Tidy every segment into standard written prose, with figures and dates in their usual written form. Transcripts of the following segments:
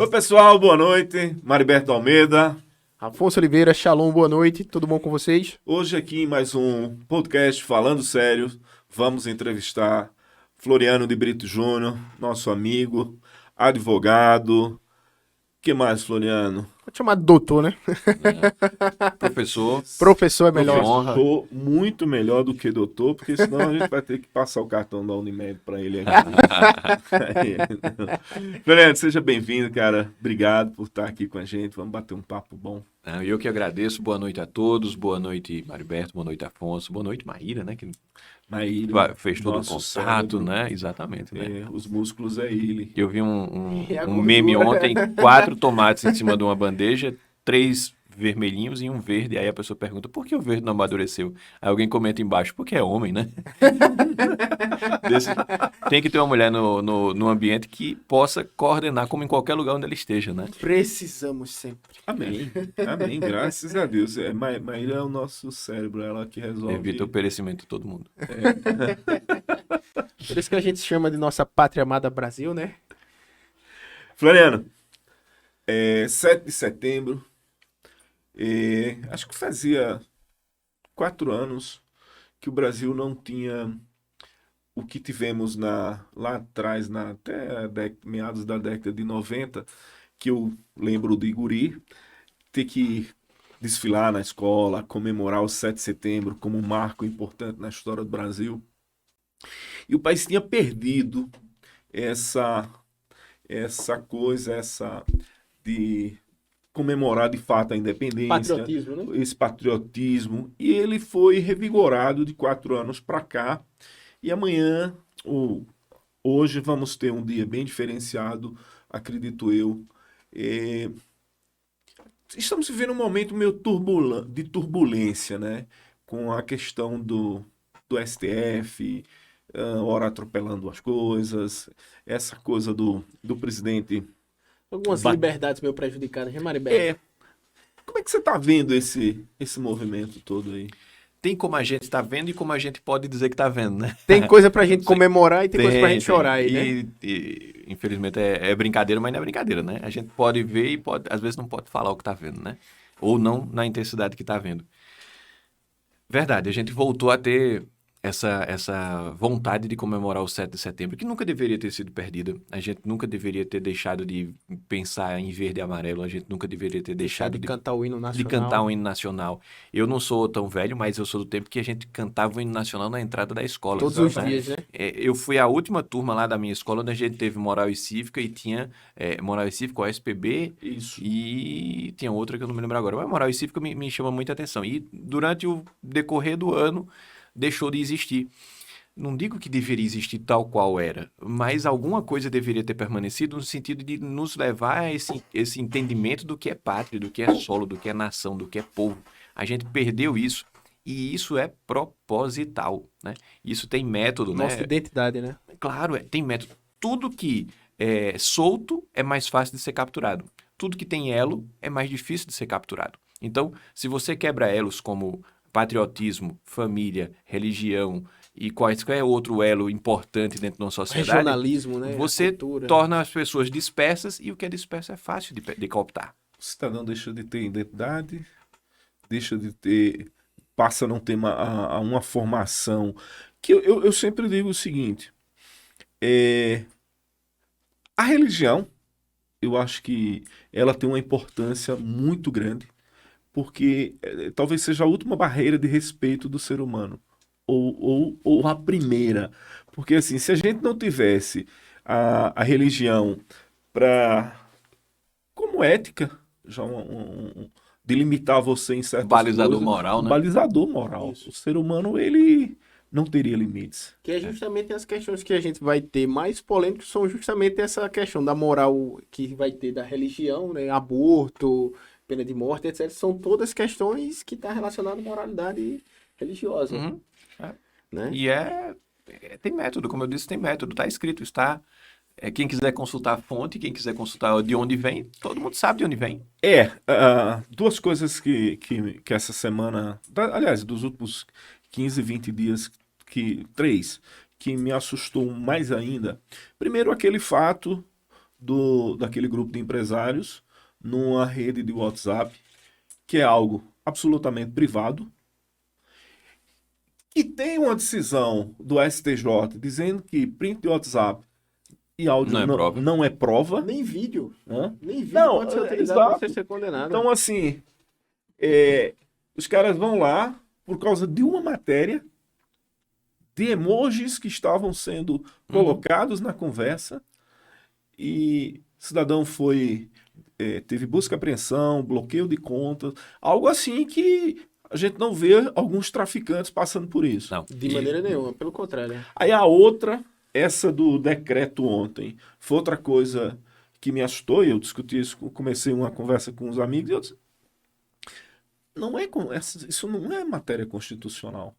Oi, pessoal, boa noite. Mariberto Almeida. Afonso Oliveira, Shalom, boa noite. Tudo bom com vocês? Hoje aqui em mais um podcast Falando Sério. Vamos entrevistar Floriano de Brito Júnior, nosso amigo, advogado. Que mais, Floriano? Pode chamar de doutor, né? Professor. Professor é melhor. Professor, muito melhor do que doutor, porque senão a gente vai ter que passar o cartão da Unimed para ele aqui. Floriano, seja bem-vindo, cara. Obrigado por estar aqui com a gente. Vamos bater um papo bom. Eu que agradeço. Boa noite a todos. Boa noite, Mariberto. Boa noite, Afonso. Boa noite, Maíra, né? Que Maíra, fez todo o contato, cérebro, né? Exatamente, né? os músculos é ele. Eu vi um E a meme gordura? ontem, 4 tomates em cima de uma bandeja, 3 vermelhinhos e um verde. Aí a pessoa pergunta, por que o verde não amadureceu? Aí alguém comenta embaixo, porque é homem, né? Tem que ter uma mulher no ambiente que possa coordenar como em qualquer lugar onde ela esteja, né? Precisamos sempre. Amém. Amém. Graças a Deus. Maíra é o nosso cérebro, ela que resolve. Evita o perecimento de todo mundo. Por isso que a gente chama de nossa pátria amada Brasil, né? Floriano, 7 de setembro, acho que fazia 4 anos que o Brasil não tinha o que tivemos lá atrás, até meados da década de 90, que eu lembro de guri, ter que desfilar na escola, comemorar o 7 de setembro como um marco importante na história do Brasil. E o país tinha perdido essa coisa, de comemorar de fato a independência, Patriotismo, né? esse patriotismo. E ele foi revigorado de 4 anos para cá. E amanhã, hoje, vamos ter um dia bem diferenciado, acredito eu. Estamos vivendo um momento meio de turbulência, né? Com a questão do STF, ora atropelando as coisas, essa coisa do presidente. Algumas liberdades meio prejudicadas, né, Mariberto? Como é que você está vendo esse movimento todo aí? Tem como a gente está vendo e como a gente pode dizer que está vendo, né? Tem coisa pra gente comemorar e tem coisa pra gente chorar aí, né? E, infelizmente é brincadeira, mas não é brincadeira, né? A gente pode ver e às vezes não pode falar o que está vendo, né? Ou não na intensidade que está vendo. Verdade, a gente voltou a ter essa vontade de comemorar o 7 de setembro, que nunca deveria ter sido perdida. A gente nunca deveria ter deixado de pensar em verde e amarelo, a gente nunca deveria ter deixado De cantar o hino nacional. de cantar um hino nacional. Eu não sou tão velho, mas eu sou do tempo que a gente cantava o hino nacional na entrada da escola. Todos os dias, né? Eu fui a última turma lá da minha escola, onde a gente teve Moral e Cívica e tinha Moral e Cívica, OSPB, Isso. e tinha outra que eu não me lembro agora. Mas Moral e Cívica me chama muita atenção. E durante o decorrer do ano, deixou de existir. Não digo que deveria existir tal qual era, mas alguma coisa deveria ter permanecido no sentido de nos levar a esse entendimento do que é pátria, do que é solo, do que é nação, do que é povo. A gente perdeu isso e isso é proposital, né? Isso tem método, Nossa né? identidade, né? Claro, tem método. Tudo que é solto é mais fácil de ser capturado. Tudo que tem elo é mais difícil de ser capturado. Então, se você quebra elos como patriotismo, família, religião e qualquer outro elo importante dentro de uma sociedade, Regionalismo, né? você Cultura. torna as pessoas dispersas e o que é disperso é fácil de cooptar. O cidadão deixa de ter identidade, passa a não ter uma formação. Que eu sempre digo o seguinte, a religião, eu acho que ela tem uma importância muito grande, porque talvez seja a última barreira de respeito do ser humano, ou a primeira. Porque assim, se a gente não tivesse a religião como ética, já de limitar você em certas Balizador coisas, moral, né? Balizador moral. Isso. O ser humano, ele não teria limites. Que é justamente as questões que a gente vai ter mais polêmicas, são justamente essa questão da moral que vai ter da religião, né? Aborto, pena de morte, etc. São todas questões que estão relacionadas à moralidade religiosa, Uhum. né? E tem método, como eu disse, tem método, está escrito, está. Quem quiser consultar a fonte, quem quiser consultar de onde vem, todo mundo sabe de onde vem. Duas coisas que essa semana, aliás, dos últimos 15, 20 dias, três, que me assustou mais ainda. Primeiro, aquele fato daquele grupo de empresários numa rede de WhatsApp, que é algo absolutamente privado, que tem uma decisão do STJ dizendo que print de WhatsApp e áudio Não é prova. não é prova. Nem vídeo. Hã? Nem vídeo Não, pode ser utilizado exato. para você ser condenado. Então, assim, os caras vão lá por causa de uma matéria de emojis que estavam sendo colocados na conversa e o cidadão teve busca e apreensão, bloqueio de contas, algo assim que a gente não vê alguns traficantes passando por isso. Não. De maneira nenhuma, pelo contrário. Aí a outra, essa do decreto ontem, foi outra coisa que me assustou, e eu discuti isso, comecei uma conversa com os amigos, e eu disse, isso não é matéria constitucional.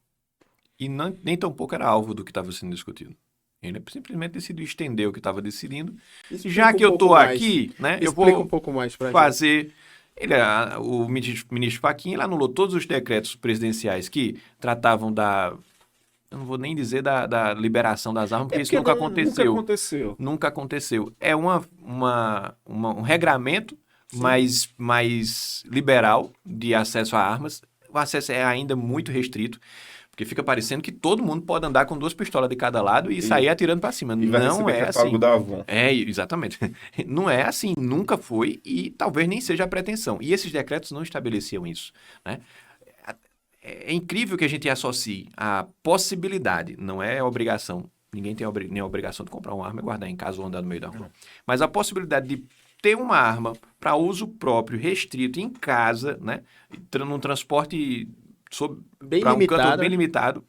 E nem tampouco era alvo do que estava sendo discutido. Ele simplesmente decidiu estender o que estava decidindo. Explica Já que eu pouco estou mais. aqui, né, eu Explica vou um pouco mais pra gente. fazer... o ministro Fachin ele anulou todos os decretos presidenciais que tratavam da... Eu não vou nem dizer da liberação das armas, porque isso nunca aconteceu. Nunca aconteceu. Nunca aconteceu. É um regramento mais liberal de acesso a armas. O acesso é ainda muito restrito, porque fica parecendo que todo mundo pode andar com 2 pistolas de cada lado e sair atirando para cima. E vai Não receber é catálogo assim. da Avon. É, exatamente. Não é assim, nunca foi e talvez nem seja a pretensão. E esses decretos não estabeleciam isso, né? É incrível que a gente associe a possibilidade, não é obrigação, ninguém tem nem a obrigação de comprar uma arma e guardar em casa ou andar no meio da rua, mas a possibilidade de ter uma arma para uso próprio, restrito, em casa, né, num transporte para um canto bem limitado,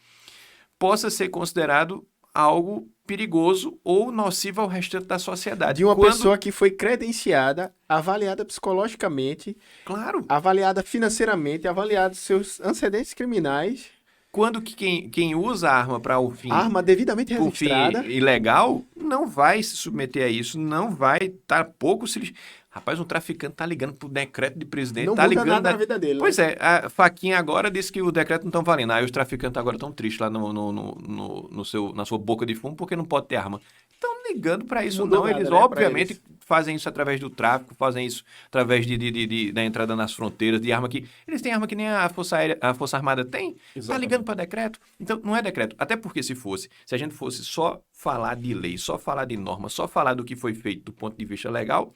possa ser considerado algo perigoso ou nocivo ao restante da sociedade. De uma pessoa que foi credenciada, avaliada psicologicamente, Claro. avaliada financeiramente, avaliada seus antecedentes criminais. Quando que quem usa a arma para o fim... Arma devidamente por fim registrada. ilegal, não vai se submeter a isso, não vai estar pouco se... Rapaz, um traficante tá ligando pro decreto de presidente, Não tá muda ligando... nada na vida dele. Pois né? é, a Fachin agora disse que o decreto não estão valendo. Aí os traficantes agora estão tristes lá na sua boca de fumo porque não pode ter arma. Estão ligando para isso, Mudou não. nada, Eles, né, obviamente, pra fazem isso através do tráfico, fazem isso através da entrada nas fronteiras, de arma que... Eles têm arma que nem a Força Armada tem. Tá Exatamente. ligando para decreto. Então, não é decreto. Até porque se a gente fosse só falar de lei, só falar de norma, só falar do que foi feito do ponto de vista legal,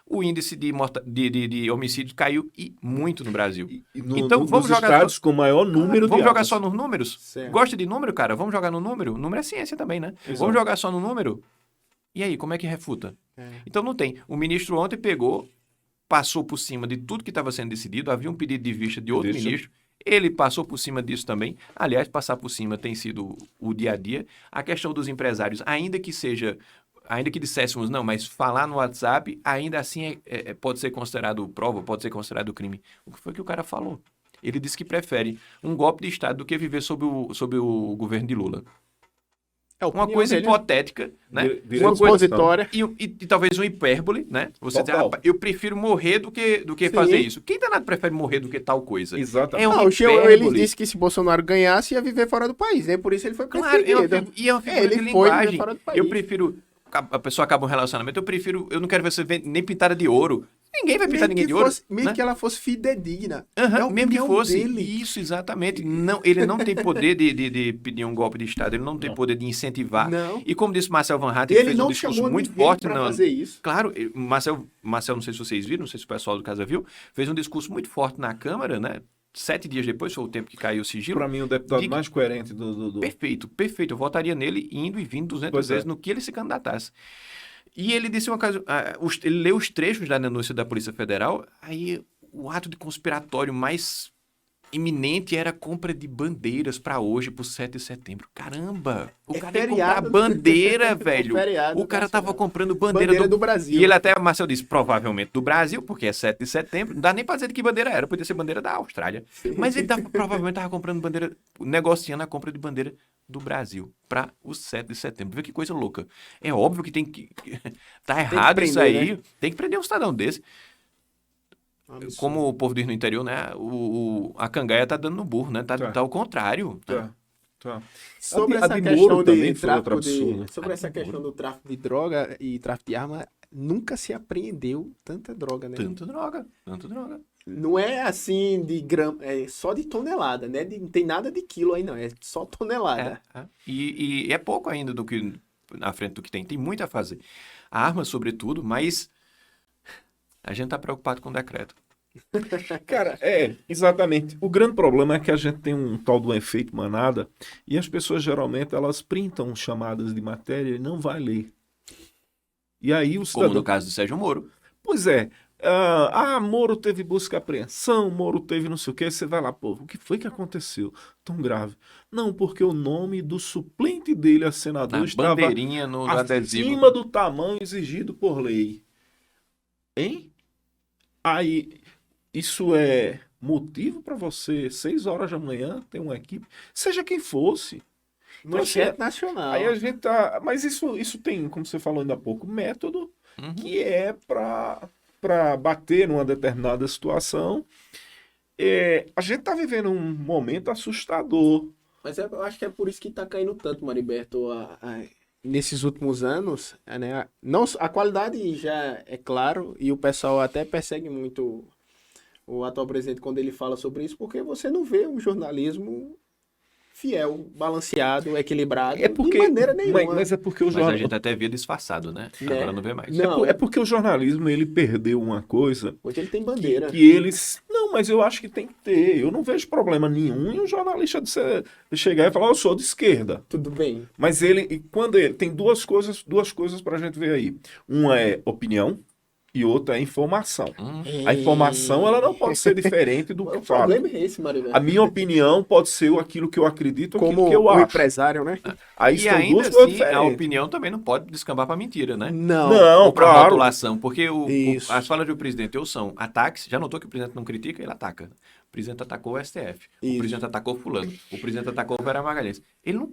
o índice de homicídios caiu muito no Brasil. Então, vamos nos jogar estados com maior número de Vamos jogar armas. só nos números? Certo. Gosta de número, cara? Vamos jogar no número? Número é ciência também, né? Exato. Vamos jogar só no número? E aí, como é que refuta? Então não tem. O ministro ontem passou por cima de tudo que estava sendo decidido, havia um pedido de vista de outro ministro, ele passou por cima disso também. Aliás, passar por cima tem sido o dia a dia. A questão dos empresários, ainda que disséssemos, não, mas falar no WhatsApp, ainda assim pode ser considerado prova, pode ser considerado crime. O que foi que o cara falou? Ele disse que prefere um golpe de Estado do que viver sob o governo de Lula. Uma coisa hipotética, né? Uma coisa supositória. E talvez uma hipérbole, né? Você dizer, Total. eu prefiro morrer do que fazer isso. Quem danado prefere morrer do que tal coisa? Exatamente. É uma Não, o Chão, hipérbole. ele disse que se Bolsonaro ganhasse, ia viver fora do país, né? Por isso ele foi Claro, perseguido. é uma figura Ele de foi linguagem. viver fora do país. Eu prefiro... A pessoa acaba um relacionamento, eu não quero ver você nem pintada de ouro. Ninguém vai pintar ninguém de ouro. Mesmo né? que ela fosse fidedigna. Aham, É a mesmo que opinião fosse. dele. Isso, exatamente. Não, ele não tem poder de pedir um golpe de Estado, ele não tem poder de incentivar. Não. E como disse Marcel Van Hatten, Ele fez um não discurso chamou muito ninguém forte. pra fazer isso. Claro, Marcel, não sei se vocês viram, não sei se o pessoal do Casa viu, fez um discurso muito forte na Câmara, né? 7 dias depois foi o tempo que caiu o sigilo. Para mim, o deputado mais coerente do... Perfeito. Eu votaria nele indo e vindo 200 Pois é. vezes no que ele se candidatasse. E ele disse uma coisa, ele leu os trechos da denúncia da Polícia Federal, aí o ato de conspiratório mais iminente era a compra de bandeiras para hoje, pro 7 de setembro. Caramba! O cara ia comprar feriado. bandeira, velho. Feriado O cara tava nacional. comprando bandeira, Bandeira do Brasil. E ele até, Marcel disse, provavelmente do Brasil, porque é 7 de setembro. Não dá nem pra dizer de que bandeira era, podia ser bandeira da Austrália. Mas ele provavelmente tava comprando bandeira, negociando a compra de bandeira do Brasil para o 7 de setembro. Vê que coisa louca. É óbvio que tem que... Tá errado prender, isso aí. né? Tem que prender um cidadão desse. Absurdo. Como o povo diz no interior, né? A cangaia tá dando no burro, né? Tá ao contrário. Tá. Sobre A essa de questão Moro de também foi outro tráfico de... absurdo. Sobre essa questão do tráfico de droga e tráfico de arma, nunca se apreendeu tanta droga, né? Tanta droga, tanta droga. Não é assim de grama, é só de tonelada, né? Não tem nada de quilo aí, não. É só tonelada. E é pouco ainda do que na frente do que tem. Tem muito a fazer. A arma, sobretudo, mas a gente tá preocupado com o decreto. Cara, exatamente. O grande problema é que a gente tem um tal do efeito manada e as pessoas geralmente elas printam chamadas de matéria e não vai ler. E aí o Como cidadão... no caso do Sérgio Moro. Pois é. Moro teve busca e apreensão, Moro teve não sei o quê. Você vai lá, pô, o que foi que aconteceu? Tão grave. Não, porque o nome do suplente dele a senador Na estava bandeirinha, no adesivo. acima do tamanho exigido por lei. Hein? Aí, isso é motivo para você, 6 horas da manhã, ter uma equipe, seja quem fosse. Manchete nacional. Aí a gente tá. Mas isso tem, como você falou ainda há pouco, método que é para bater numa determinada situação. A gente está vivendo um momento assustador. Mas eu acho que é por isso que tá caindo tanto, Mariberto, nesses últimos anos, né? Não, a qualidade já é claro, e o pessoal até persegue muito o atual presidente quando ele fala sobre isso, porque você não vê um jornalismo fiel, balanceado, equilibrado, de maneira nenhuma. Mas é porque o Mas a jornalismo. gente até via disfarçado, né? Agora não vê mais. Não. É porque o jornalismo ele perdeu uma coisa Hoje ele tem bandeira. que eles. Não, mas eu acho que tem que ter. Eu não vejo problema nenhum em um jornalista de chegar e falar, eu sou de esquerda. Tudo bem. Mas ele tem duas coisas pra gente ver aí. Uma é opinião e outra é informação. A informação ela não pode ser diferente do que O fala. problema é esse, Mariberto. A minha opinião pode ser aquilo que eu acredito, aquilo Como que eu o acho. empresário, né? Aí E são ainda duas coisas assim, a diferentes. opinião também não pode descambar para mentira, né? Não, Ou para claro. rotulação, porque Isso. as falas do presidente ou são ataques, já notou que o presidente não critica, ele ataca. O presidente atacou o STF, Isso. o presidente atacou fulano, o presidente atacou o Vera Magalhães. Ele não...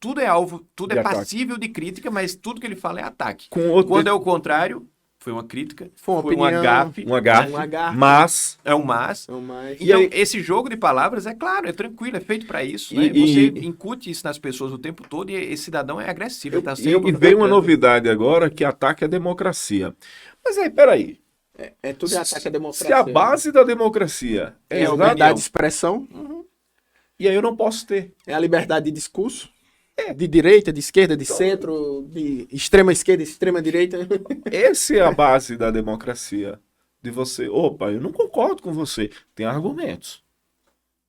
Tudo é alvo, tudo De é ataque. passível de crítica, mas tudo que ele fala é ataque. Com outro- Quando é o contrário, foi uma crítica, Foi uma uma opinião, gafe, Uma gafe, Uma gafe. mas é um mas. Então, mas... E Então, aí- esse jogo de palavras é claro, é tranquilo, é feito para isso. E- Né? e- Você incute isso nas pessoas o tempo todo e esse cidadão é agressivo. Ele tá sempre e veio uma atacando. novidade agora que ataca a democracia. Mas aí, peraí. É tudo ataque à democracia. Se a base da democracia é a opinião. liberdade de expressão, e aí eu não posso ter. é a liberdade de discurso, de direita, de esquerda, de centro, de extrema esquerda, extrema direita. Essa é a base da democracia. De você, opa, eu não concordo com você. Tem argumentos.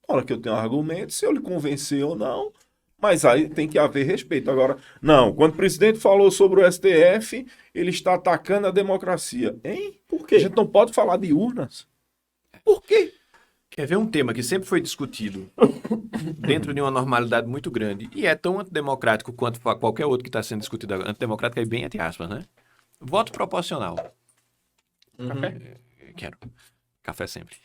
Na hora que eu tenho argumentos, se eu lhe convencer ou não, mas aí tem que haver respeito. Agora, não, quando o presidente falou sobre o STF, ele está atacando a democracia. Hein? Por quê? A gente não pode falar de urnas. Por quê? Quer ver um tema que sempre foi discutido dentro de uma normalidade muito grande e é tão antidemocrático quanto qualquer outro que está sendo discutido agora. Antidemocrático é bem entre aspas, né? Voto proporcional. Café? Quero. Café sempre.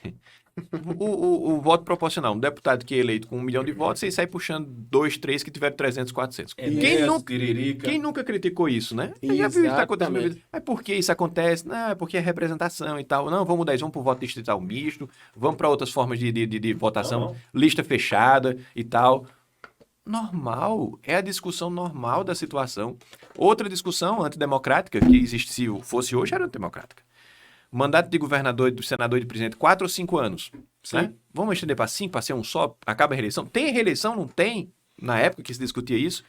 O voto proporcional. Um deputado que é eleito com 1 milhão de votos e sai puxando 2, 3 que tiveram 300, 400. Quem nunca criticou isso, né? Eu já viu isso acontecendo na minha vida. Mas por que isso acontece? Não, é porque é representação e tal. Não, vamos mudar isso. Vamos para o voto distrital misto. Vamos para outras formas de votação. Lista fechada e tal. Normal. É a discussão normal da situação. Outra discussão antidemocrática que existe, se fosse hoje, era antidemocrática. Mandato de governador, de senador e de presidente, 4 ou 5 anos. Né? Vamos estender para 5, para ser um só, acaba a reeleição. Tem reeleição? Não tem? Na época que se discutia isso.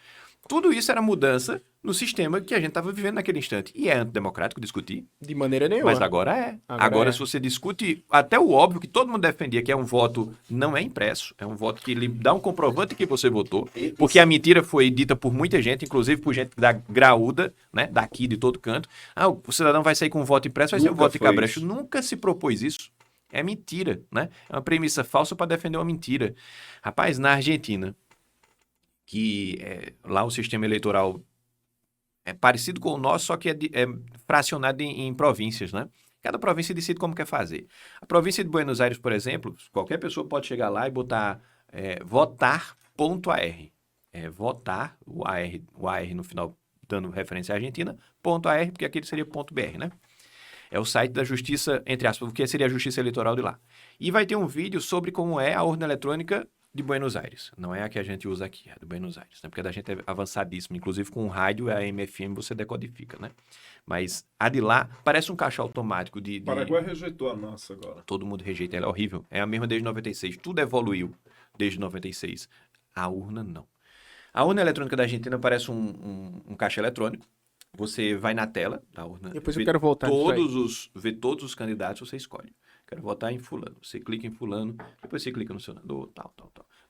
Tudo isso era mudança no sistema que a gente estava vivendo naquele instante. E é antidemocrático discutir. De maneira nenhuma. Mas agora é. Agora Agora, é. se você discute até o óbvio que todo mundo defendia, que é um voto não é impresso, é um voto que lhe dá um comprovante que você votou, porque a mentira foi dita por muita gente, inclusive por gente da graúda, né, daqui de todo canto. O cidadão vai sair com um voto impresso, vai ser um Nunca voto de foi cabresto. isso. Nunca se propôs isso. É mentira, né? É uma premissa falsa para defender uma mentira. Rapaz, na Argentina, que lá o sistema eleitoral é parecido com o nosso, só que é fracionado em províncias, né? Cada província decide como quer fazer. A província de Buenos Aires, por exemplo, qualquer pessoa pode chegar lá e botar votar.ar. Votar, o AR no final dando referência à Argentina, .ar, porque aquele seria .br, né? É o site da justiça, entre aspas, porque seria a justiça eleitoral de lá. E vai ter um vídeo sobre como é a urna eletrônica de Buenos Aires. Não é a que a gente usa aqui, é a de Buenos Aires, né? Porque a da gente é avançadíssimo. Inclusive, com o rádio e a AM/FM você decodifica, né? Mas a de lá parece um caixa automático O Paraguai rejeitou a nossa agora. Todo mundo rejeita, ela é horrível. É a mesma desde 96. Tudo evoluiu desde 96. A urna, não. A urna eletrônica da Argentina parece um caixa eletrônico. Você vai na tela da urna. Depois eu quero voltar nisso aí. Vê todos os candidatos, você escolhe. Quero votar em fulano. Você clica em fulano, depois você clica no senador, tal.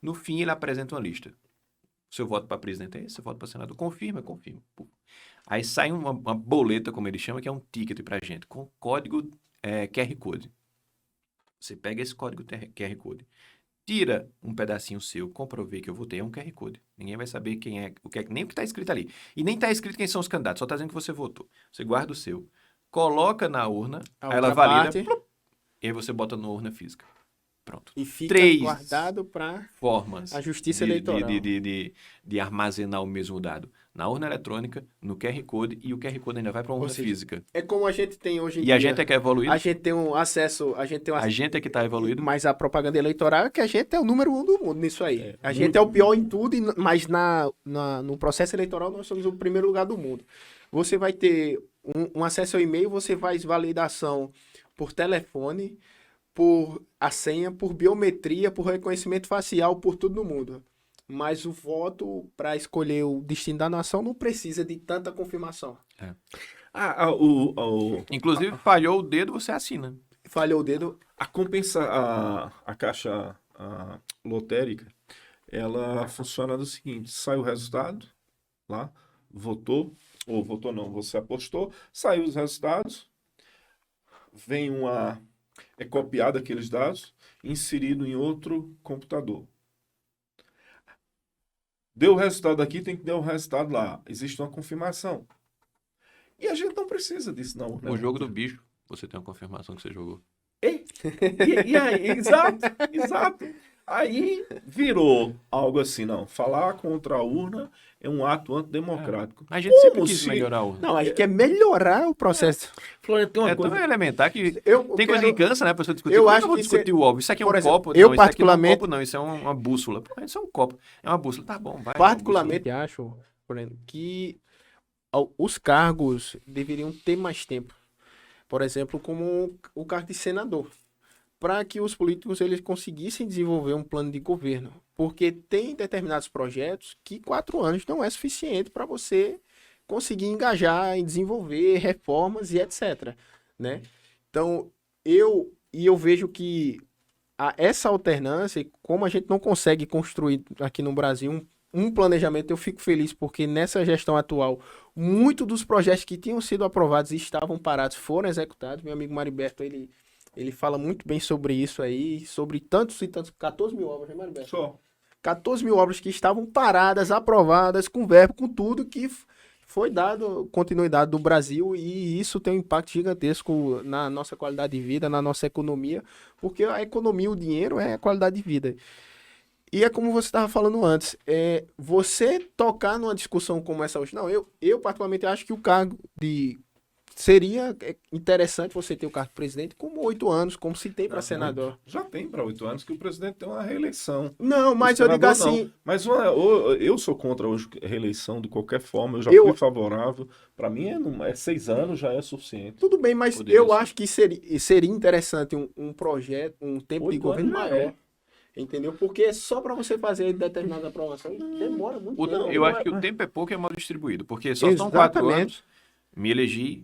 No fim, ele apresenta uma lista. Seu voto para presidente é esse, seu voto para senador. Confirma. Pô. Aí sai uma boleta, como ele chama, que é um ticket pra gente, com código QR Code. Você pega esse código QR Code, tira um pedacinho seu, comprovei que eu votei, é um QR Code. Ninguém vai saber quem é, nem o que está escrito ali. E nem está escrito quem são os candidatos, só está dizendo que você votou. Você guarda o seu, coloca na urna, aí ela valida, e aí você bota na urna física. Pronto. E fica guardado para formas a justiça eleitoral. De armazenar o mesmo dado. Na urna eletrônica, no QR Code, e o QR Code ainda vai para uma urna física. É como a gente tem hoje em dia. E a gente é que é evoluído. A gente tem um acesso... A gente é que está evoluído. Mas a propaganda eleitoral é que a gente é o número 1 do mundo nisso aí. A gente é o pior em tudo, mas no processo eleitoral nós somos o primeiro lugar do mundo. Você vai ter um acesso ao e-mail, você faz validação por telefone, por a senha, por biometria, por reconhecimento facial, por tudo no mundo. Mas o voto para escolher o destino da nação não precisa de tanta confirmação. Inclusive, falhou o dedo, você assina. Falhou o dedo. A caixa lotérica, ela funciona do seguinte: sai o resultado lá, votou não, você apostou, saiu os resultados, vem é copiado aqueles dados, inserido em outro computador. Deu o resultado aqui, tem que dar o resultado lá. Existe uma confirmação. E a gente não precisa disso, não. No jogo do bicho, você tem uma confirmação que você jogou. E aí, exato. Aí virou algo assim, não. Falar contra a urna é um ato antidemocrático. A gente sempre quis melhorar a urna. Não, a gente quer melhorar o processo. Floriano, tem uma coisa... tão elementar que tem coisa que cansa, né? A pessoa discutir. Eu acho que discutir o óbvio. Isso aqui é um copo. Eu particularmente... Isso aqui não é um copo, não. Isso é uma bússola. Pô, isso é um copo. É uma bússola. Tá bom, vai. Particularmente acho, Floriano, que os cargos deveriam ter mais tempo. Por exemplo, como o cargo de senador. Para que os políticos eles conseguissem desenvolver um plano de governo. Porque tem determinados projetos que 4 anos não é suficiente para você conseguir engajar em desenvolver reformas e etc. Né? Então, eu vejo que essa alternância, como a gente não consegue construir aqui no Brasil um planejamento, eu fico feliz porque nessa gestão atual, muitos dos projetos que tinham sido aprovados e estavam parados foram executados. Meu amigo Mariberto, ele fala muito bem sobre isso aí, sobre tantos e tantos, 14 mil obras, né, Mariberto? Só. 14 mil obras que estavam paradas, aprovadas, com verbo, com tudo que foi dado continuidade do Brasil, e isso tem um impacto gigantesco na nossa qualidade de vida, na nossa economia, porque a economia, o dinheiro é a qualidade de vida. E é como você estava falando antes, você tocar numa discussão como essa hoje, não, eu particularmente acho que o cargo de... Seria interessante você ter o cargo de presidente como 8 anos, como se tem para senador. Já tem para 8 anos que o presidente tem uma reeleição. Não, mas eu digo assim... Não. Mas eu sou contra hoje a reeleição de qualquer forma, eu já fui favorável. Para mim, 6 anos já é suficiente. Tudo bem, mas eu acho que seria interessante um projeto, um tempo de governo maior. Entendeu? Porque só para você fazer determinada aprovação demora muito tempo. Eu acho que o tempo é pouco e é mal distribuído, porque só estão 4 anos, me elegi...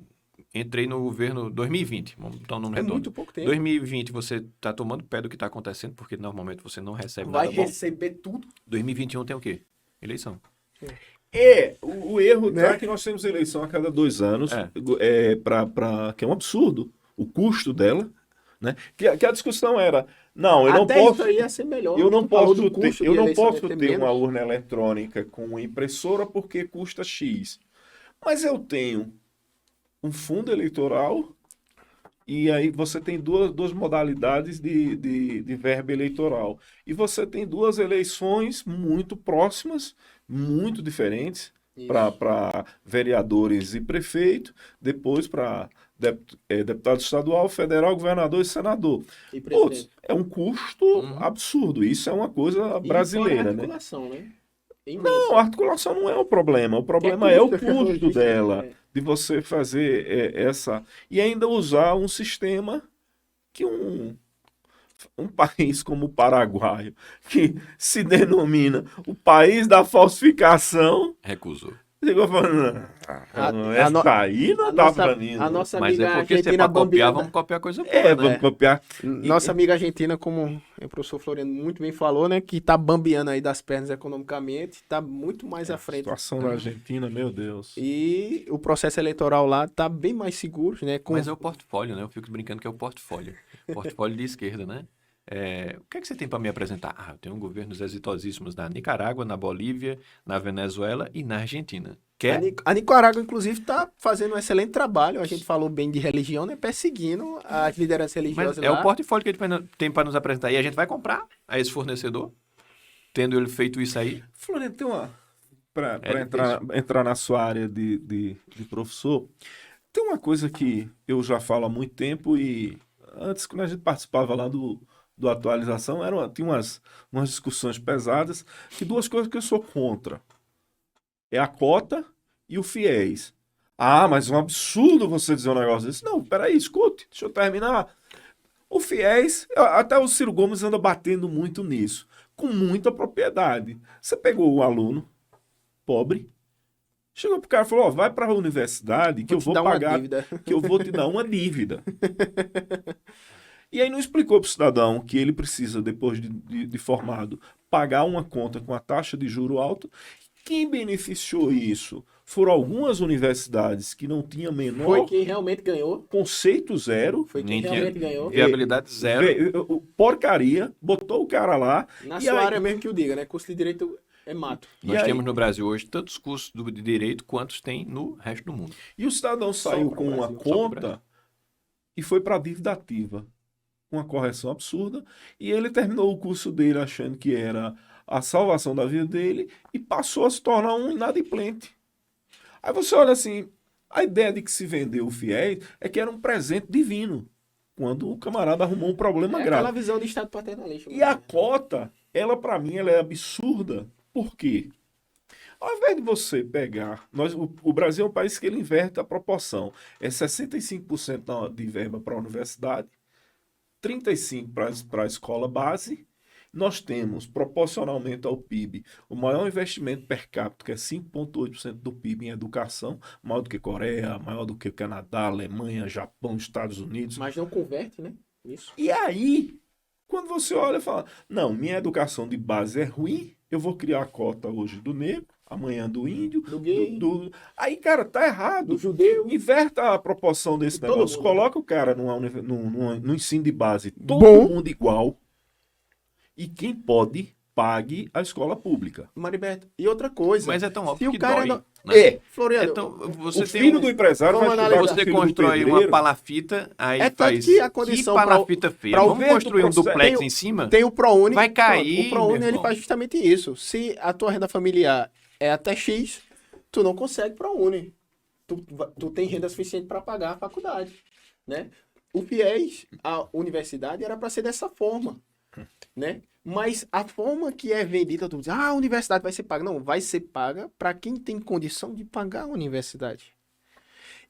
Entrei no governo 2020, vamos botar um número redondo. Muito pouco tempo. 2020 você está tomando pé do que está acontecendo, porque normalmente você não recebe nada bom. Vai receber tudo. 2021 tem o quê? Eleição. O erro é que nós temos eleição a cada 2 anos, que é um absurdo o custo dela, né? Que a discussão era, não, eu não posso... Isso ia ser melhor. Eu não posso ter uma urna eletrônica com impressora porque custa X. Mas eu tenho um fundo eleitoral, e aí você tem duas modalidades de verba eleitoral. E você tem 2 eleições muito próximas, muito diferentes, para vereadores e prefeito, depois para deputado estadual, federal, governador e senador. E Putz, presidente. é um custo Uhum. absurdo. Isso é uma coisa E fora a brasileira, né? articulação, né? Não, a articulação não é o problema. O problema é o custo, custo logística, dela, de você fazer essa. E ainda usar um sistema que um país como o Paraguai, que se denomina o país da falsificação, Recusou. chegou falando, essa aí não dá pra mim. A Não. nossa Mas amiga é porque se é argentina pra copiar, bambiana. vamos copiar coisa boa, É, né? vamos copiar. Nossa amiga argentina, como o professor Floriano muito bem falou, né? Que tá bambeando aí das pernas economicamente, tá muito mais à A frente. situação da Argentina, meu Deus. E o processo eleitoral lá tá bem mais seguro, né? Mas é o portfólio, né? Eu fico brincando que é o portfólio. Portfólio de esquerda, né? O que é que você tem para me apresentar? Ah, eu tenho governos exitosíssimos na Nicarágua, na Bolívia, na Venezuela e na Argentina. Quer? A Nicarágua, inclusive, tá fazendo um excelente trabalho. A gente falou bem de religião, né? Perseguindo as lideranças religiosas Mas é lá. o portfólio que ele tem para nos apresentar. E a gente vai comprar a esse fornecedor, tendo ele feito isso aí. Floriano, tem uma. Para É entrar na sua área de professor, tem uma coisa que eu já falo há muito tempo e antes, quando a gente participava lá do Atualização, tinha umas discussões pesadas, que duas coisas que eu sou contra. É a cota e o fiéis. Ah, mas é um absurdo você dizer um negócio desse. Não, peraí, escute, deixa eu terminar. O fiéis, até o Ciro Gomes anda batendo muito nisso, com muita propriedade. Você pegou o aluno pobre, chegou pro cara e falou, ó, vai para a universidade que eu vou pagar, que eu vou te dar uma dívida. E aí não explicou para o cidadão que ele precisa, depois de formado, pagar uma conta com a taxa de juro alto. Quem beneficiou isso foram algumas universidades que não tinham menor... Foi quem realmente ganhou. Conceito zero. Foi quem realmente ganhou. Viabilidade zero. Porcaria, botou o cara lá. Na sua área mesmo que eu diga, né? Curso de Direito é mato. Nós temos no Brasil hoje tantos cursos de direito quantos tem no resto do mundo. E o cidadão saiu com uma conta e foi para a dívida ativa. Uma correção absurda. E ele terminou o curso dele achando que era a salvação da vida dele e passou a se tornar um inadimplente. Aí você olha assim, a ideia de que se vendeu o fiéis é que era um presente divino, quando o camarada arrumou um problema grave. Aquela visão de Estado paternalista. E a cota, ela para mim, ela é absurda. Por quê? Ao invés de você pegar... o Brasil é um país que ele inverte a proporção. É 65% de verba para a universidade, 35% para a escola base. Nós temos, proporcionalmente ao PIB, o maior investimento per capita, que é 5,8% do PIB em educação, maior do que Coreia, maior do que Canadá, Alemanha, Japão, Estados Unidos. Mas não converte, né? Isso. E aí, quando você olha e fala, não, minha educação de base é ruim, eu vou criar a cota hoje do negro, amanhã do índio, do gay. Aí, cara, tá errado. Do judeu. Inverta a proporção desse negócio. Coloca o cara no ensino de base, todo mundo igual. E quem pode, pague a escola pública. Mariberto, e outra coisa. Mas é tão óbvio que cara dói. não... Né? Floriano, Então, você o filho do empresário vai estudar você filho constrói do uma palafita, aí faz que a condição que palafita feia. Vamos construir um duplex em cima? Tem o ProUni. Vai cair, o ProUni ele faz justamente isso. Se a tua renda familiar é até X, tu não consegue ProUni. Tu tem renda suficiente para pagar a faculdade, né? O FIES, a universidade, era para ser dessa forma, né? Mas a forma que é vendida, tu diz, a universidade vai ser paga. Não, vai ser paga para quem tem condição de pagar a universidade.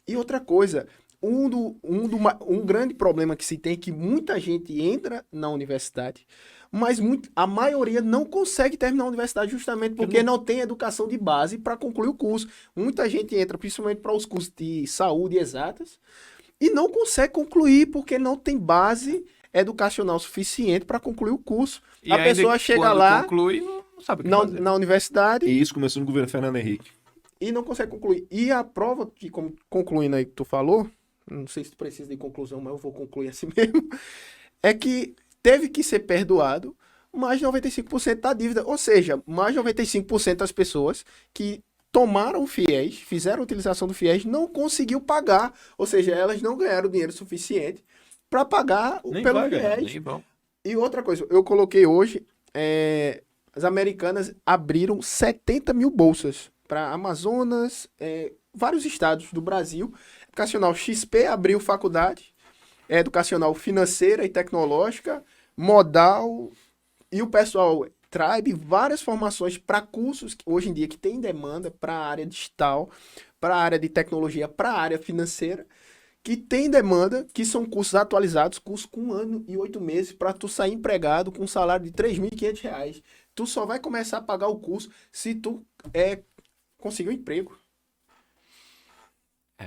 E outra coisa, um grande problema que se tem é que muita gente entra na universidade, mas a maioria não consegue terminar a universidade justamente porque não tem educação de base para concluir o curso. Muita gente entra principalmente para os cursos de saúde exatas e não consegue concluir porque não tem base educacional suficiente para concluir o curso. E a pessoa chega lá, conclui, não sabe o que fazer. Na universidade... E isso começou no governo Fernando Henrique. E não consegue concluir. E a prova, que concluindo aí que tu falou, não sei se tu precisa de conclusão, mas eu vou concluir assim mesmo, é que teve que ser perdoado mais de 95% da dívida. Ou seja, mais de 95% das pessoas que tomaram o FIES, fizeram a utilização do FIES, não conseguiu pagar. Ou seja, elas não ganharam dinheiro suficiente para pagar pelo FIES. E outra coisa, eu coloquei hoje, as americanas abriram 70 mil bolsas para Amazonas, vários estados do Brasil. Educacional XP abriu faculdade, educacional financeira e tecnológica, modal, e o pessoal Tribe, várias formações para cursos que, hoje em dia que tem demanda para a área digital, para a área de tecnologia, para a área financeira, que tem demanda, que são cursos atualizados, cursos com 1 ano e 8 meses, para tu sair empregado com um salário de R$ 3.500. Tu só vai começar a pagar o curso se tu conseguir um emprego.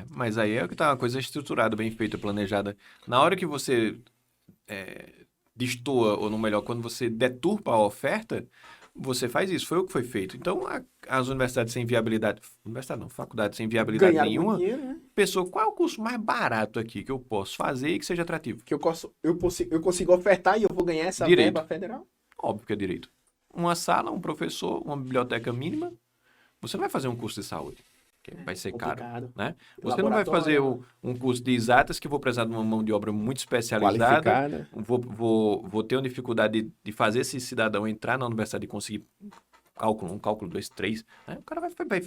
Mas aí é que tá uma coisa estruturada, bem feita, planejada. Na hora que você destoa, ou no melhor, quando você deturpa a oferta, você faz isso. Foi o que foi feito. Então, as universidades sem viabilidade... Universidade não, faculdade sem viabilidade Ganhar nenhuma... muito dinheiro, né? Pessoa, qual é o curso mais barato aqui que eu posso fazer e que seja atrativo? Que eu consigo ofertar e eu vou ganhar essa Direito. verba federal? Óbvio que é direito. Uma sala, um professor, uma biblioteca mínima. Você não vai fazer um curso de saúde, que vai ser caro, Complicado. né? Você não vai fazer um curso de exatas que vou precisar de uma mão de obra muito especializada. Qualificada. Vou ter uma dificuldade de fazer esse cidadão entrar na universidade e conseguir cálculo 1, cálculo 2, 3. Né? O cara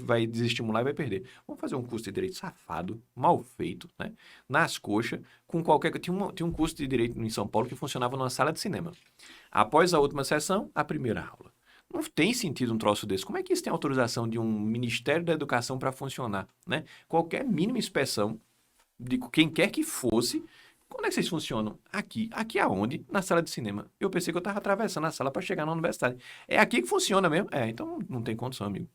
vai desestimular e vai perder. Vamos fazer um curso de direito safado, mal feito, né? Nas coxas, com qualquer... Tinha um curso de direito em São Paulo que funcionava numa sala de cinema. Após a última sessão, a primeira aula. Não tem sentido um troço desse. Como é que isso tem autorização de um Ministério da Educação para funcionar, né? Qualquer mínima inspeção de quem quer que fosse, quando é que vocês funcionam? Aqui. Aqui aonde? Na sala de cinema. Eu pensei que eu estava atravessando a sala para chegar na universidade. É aqui que funciona mesmo? Então não tem condição, amigo.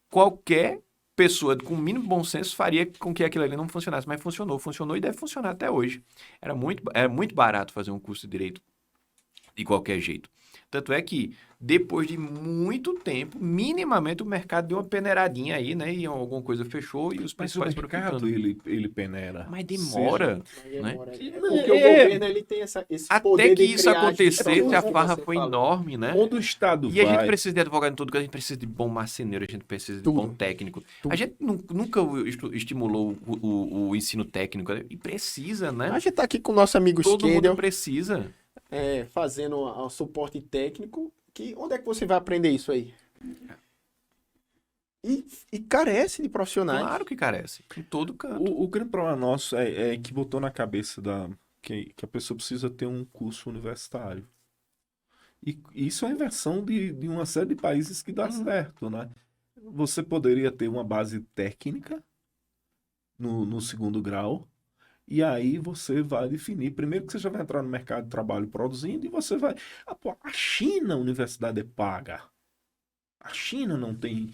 Qualquer pessoa com o mínimo bom senso faria com que aquilo ali não funcionasse, mas funcionou e deve funcionar até hoje. Era muito barato fazer um curso de direito de qualquer jeito. Tanto é que, depois de muito tempo, minimamente o mercado deu uma peneiradinha aí, né? E alguma coisa fechou e os principais mercado ele peneira. Mas demora, né? Porque o governo ele tem esse Até poder que de isso criar acontecesse, a como farra você foi falou. enorme, né? Quando o Estado E a gente vai... precisa de advogado em tudo, a gente precisa de bom marceneiro, a gente precisa de Tudo. bom técnico. A gente nunca estimulou o ensino técnico, e precisa, né? A gente tá aqui com o nosso amigo Todo Skendel, mundo precisa. fazendo o suporte técnico. Onde é que você vai aprender isso aí? E carece de profissionais. Claro que carece, em todo canto. O grande problema nosso é que botou na cabeça que a pessoa precisa ter um curso universitário. E isso é a inversão de uma série de países que dá certo, né? Você poderia ter uma base técnica no segundo grau, e aí você vai definir, primeiro que você já vai entrar no mercado de trabalho produzindo, e você vai... a China, a universidade é paga. A China não tem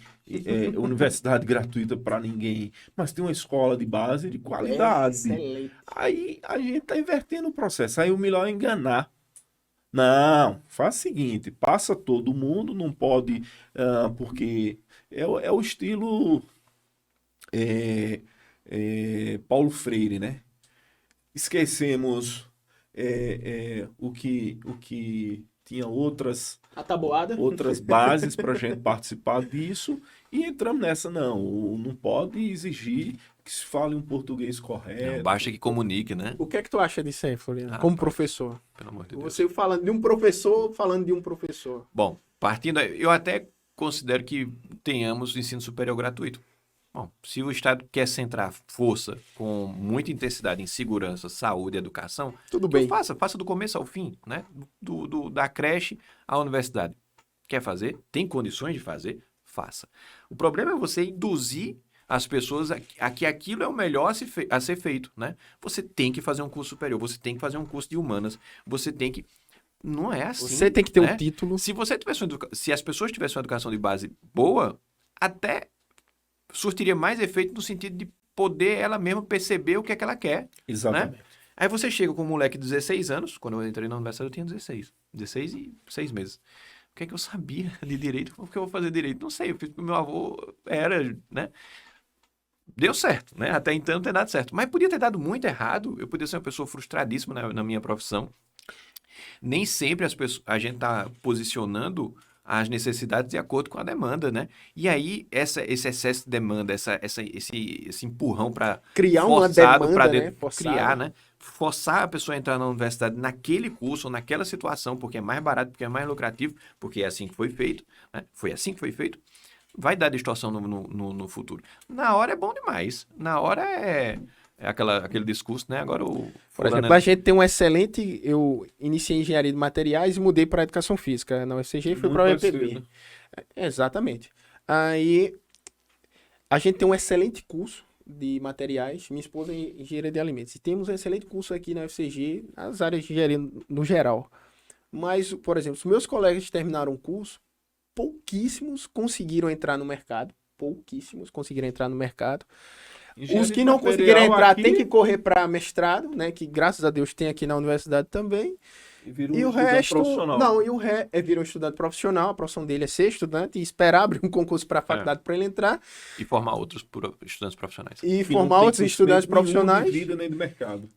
universidade gratuita para ninguém, mas tem uma escola de base de qualidade. Excelente. Aí a gente está invertendo o processo. Aí o melhor é enganar. Não, faz o seguinte, passa todo mundo, não pode, porque é o estilo Paulo Freire, né? Esquecemos o que tinha outras bases para a gente participar disso e entramos nessa. Não pode exigir que se fale um português correto. Basta que comunique, né? O que é que tu acha disso aí, Floriano? Como professor? Pelo amor de Deus. Você falando de um professor. Bom, partindo aí, eu até considero que tenhamos ensino superior gratuito. Bom, se o Estado quer centrar força com muita intensidade em segurança, saúde e educação, Tudo bem. Faça do começo ao fim, né? Da creche à universidade. Quer fazer? Tem condições de fazer? Faça. O problema é você induzir as pessoas a que aquilo é o melhor a ser feito, né? Você tem que fazer um curso superior, você tem que fazer um curso de humanas, você tem que... Não é assim. Você tem que ter né? um título. Se as pessoas tivessem uma educação de base boa, até surtiria mais efeito no sentido de poder ela mesma perceber o que é que ela quer. Exatamente. Né? Aí você chega com um moleque de 16 anos, quando eu entrei na universidade eu tinha 16 e 6 meses. O que é que eu sabia de direito? O que eu vou fazer direito? Não sei, eu fiz porque meu avô era, né? Deu certo, né? Até então não tem dado certo. Mas podia ter dado muito errado, eu podia ser uma pessoa frustradíssima na minha profissão. Nem sempre a gente está posicionando as necessidades de acordo com a demanda, né? E aí, esse excesso de demanda, esse empurrão para criar uma demanda, né? Forçada. Né? Forçar a pessoa a entrar na universidade naquele curso ou naquela situação, porque é mais barato, porque é mais lucrativo, porque é assim que foi feito, né? Foi assim que foi feito. vai dar distorção no futuro. Na hora é bom demais. Na hora é aquele discurso, né? Agora o... Por exemplo, a gente tem um excelente... Eu iniciei engenharia de materiais e mudei para educação física na UFCG e fui para o UEPB. Exatamente. Aí, a gente tem um excelente curso de materiais. Minha esposa é engenheira de alimentos. E temos um excelente curso aqui na UFCG, nas áreas de engenharia no geral. Mas, por exemplo, os meus colegas terminaram o curso, pouquíssimos conseguiram entrar no mercado. Pouquíssimos conseguiram entrar no mercado. Os que não conseguiram entrar aqui... têm que correr para mestrado, né? Que graças a Deus tem aqui na universidade também. E o resto... profissional. Não, e o resto vira um estudante profissional. A profissão dele é ser estudante e esperar abrir um concurso para a faculdade para ele entrar. E formar outros estudantes profissionais. E formar outros estudantes profissionais. Nem de vida, nem do mercado.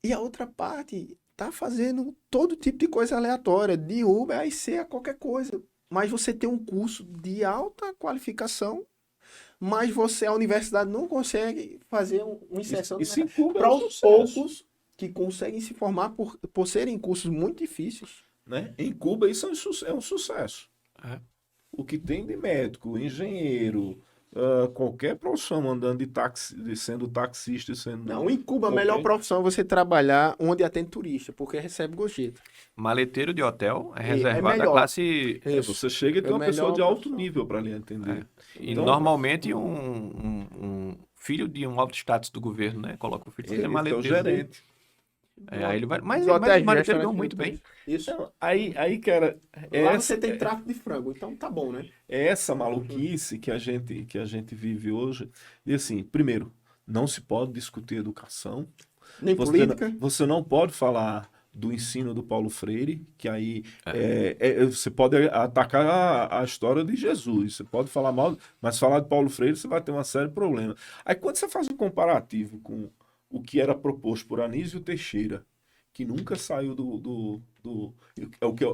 E a outra parte tá fazendo todo tipo de coisa aleatória, de Uber a IC a qualquer coisa. Mas você tem um curso de alta qualificação, mas a universidade não consegue fazer uma inserção para os poucos que conseguem se formar por serem cursos muito difíceis. Né? Em Cuba isso é um sucesso. É. O que tem de médico, engenheiro, qualquer profissão andando de táxi, sendo taxista, sendo... Não, em Cuba a melhor profissão é você trabalhar onde atende turista, porque recebe gorjeta. Maleteiro de hotel é reservado à melhor. classe... Você chega e tem uma pessoa de alto nível para lhe atender. E normalmente um filho de um alto status do governo, né? Coloca o filho de maleteiro. É o gerente. Aí ele vai... Mas o maleteiro ganhou muito bem. Isso. Então, aí, cara... Lá você tem tráfico de frango, então tá bom, né? É essa maluquice que a gente vive hoje. E assim, primeiro, não se pode discutir educação. Nem política. Você não pode falar do ensino do Paulo Freire, que aí você pode atacar a história de Jesus, você pode falar mal, mas falar de Paulo Freire você vai ter uma série de problemas. Aí quando você faz um comparativo com o que era proposto por Anísio Teixeira, que nunca saiu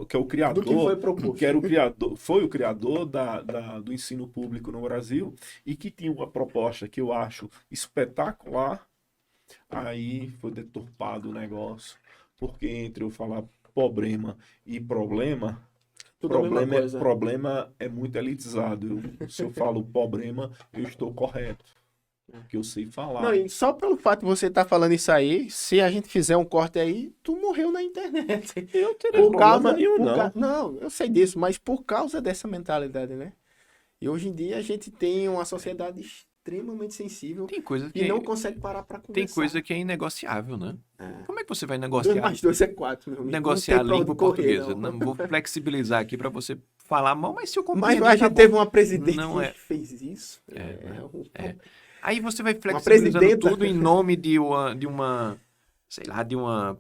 que é o criador, do que foi proposto. que era o criador, foi o criador do ensino público no Brasil e que tinha uma proposta que eu acho espetacular, aí foi deturpado o negócio, porque entre eu falar problema e problema é muito elitizado. Se eu falo problema, eu estou correto. Que eu sei falar. Não, e só pelo fato de você estar falando isso aí, se a gente fizer um corte aí, tu morreu na internet. Eu tenho problema nenhum, não. Não, eu sei disso, mas por causa dessa mentalidade, né? E hoje em dia a gente tem uma sociedade extremamente sensível e não consegue parar para conversar. Tem coisa que é inegociável, né? Como é que você vai 2 negociar? mais 2 é 4, meu amigo. Negociar a língua portuguesa. Não vou flexibilizar aqui para você falar mal, mas se eu compreender, Mas a gente teve uma presidente que fez isso. Aí você vai flexibilizando tudo em nome de uma, sei lá, de uma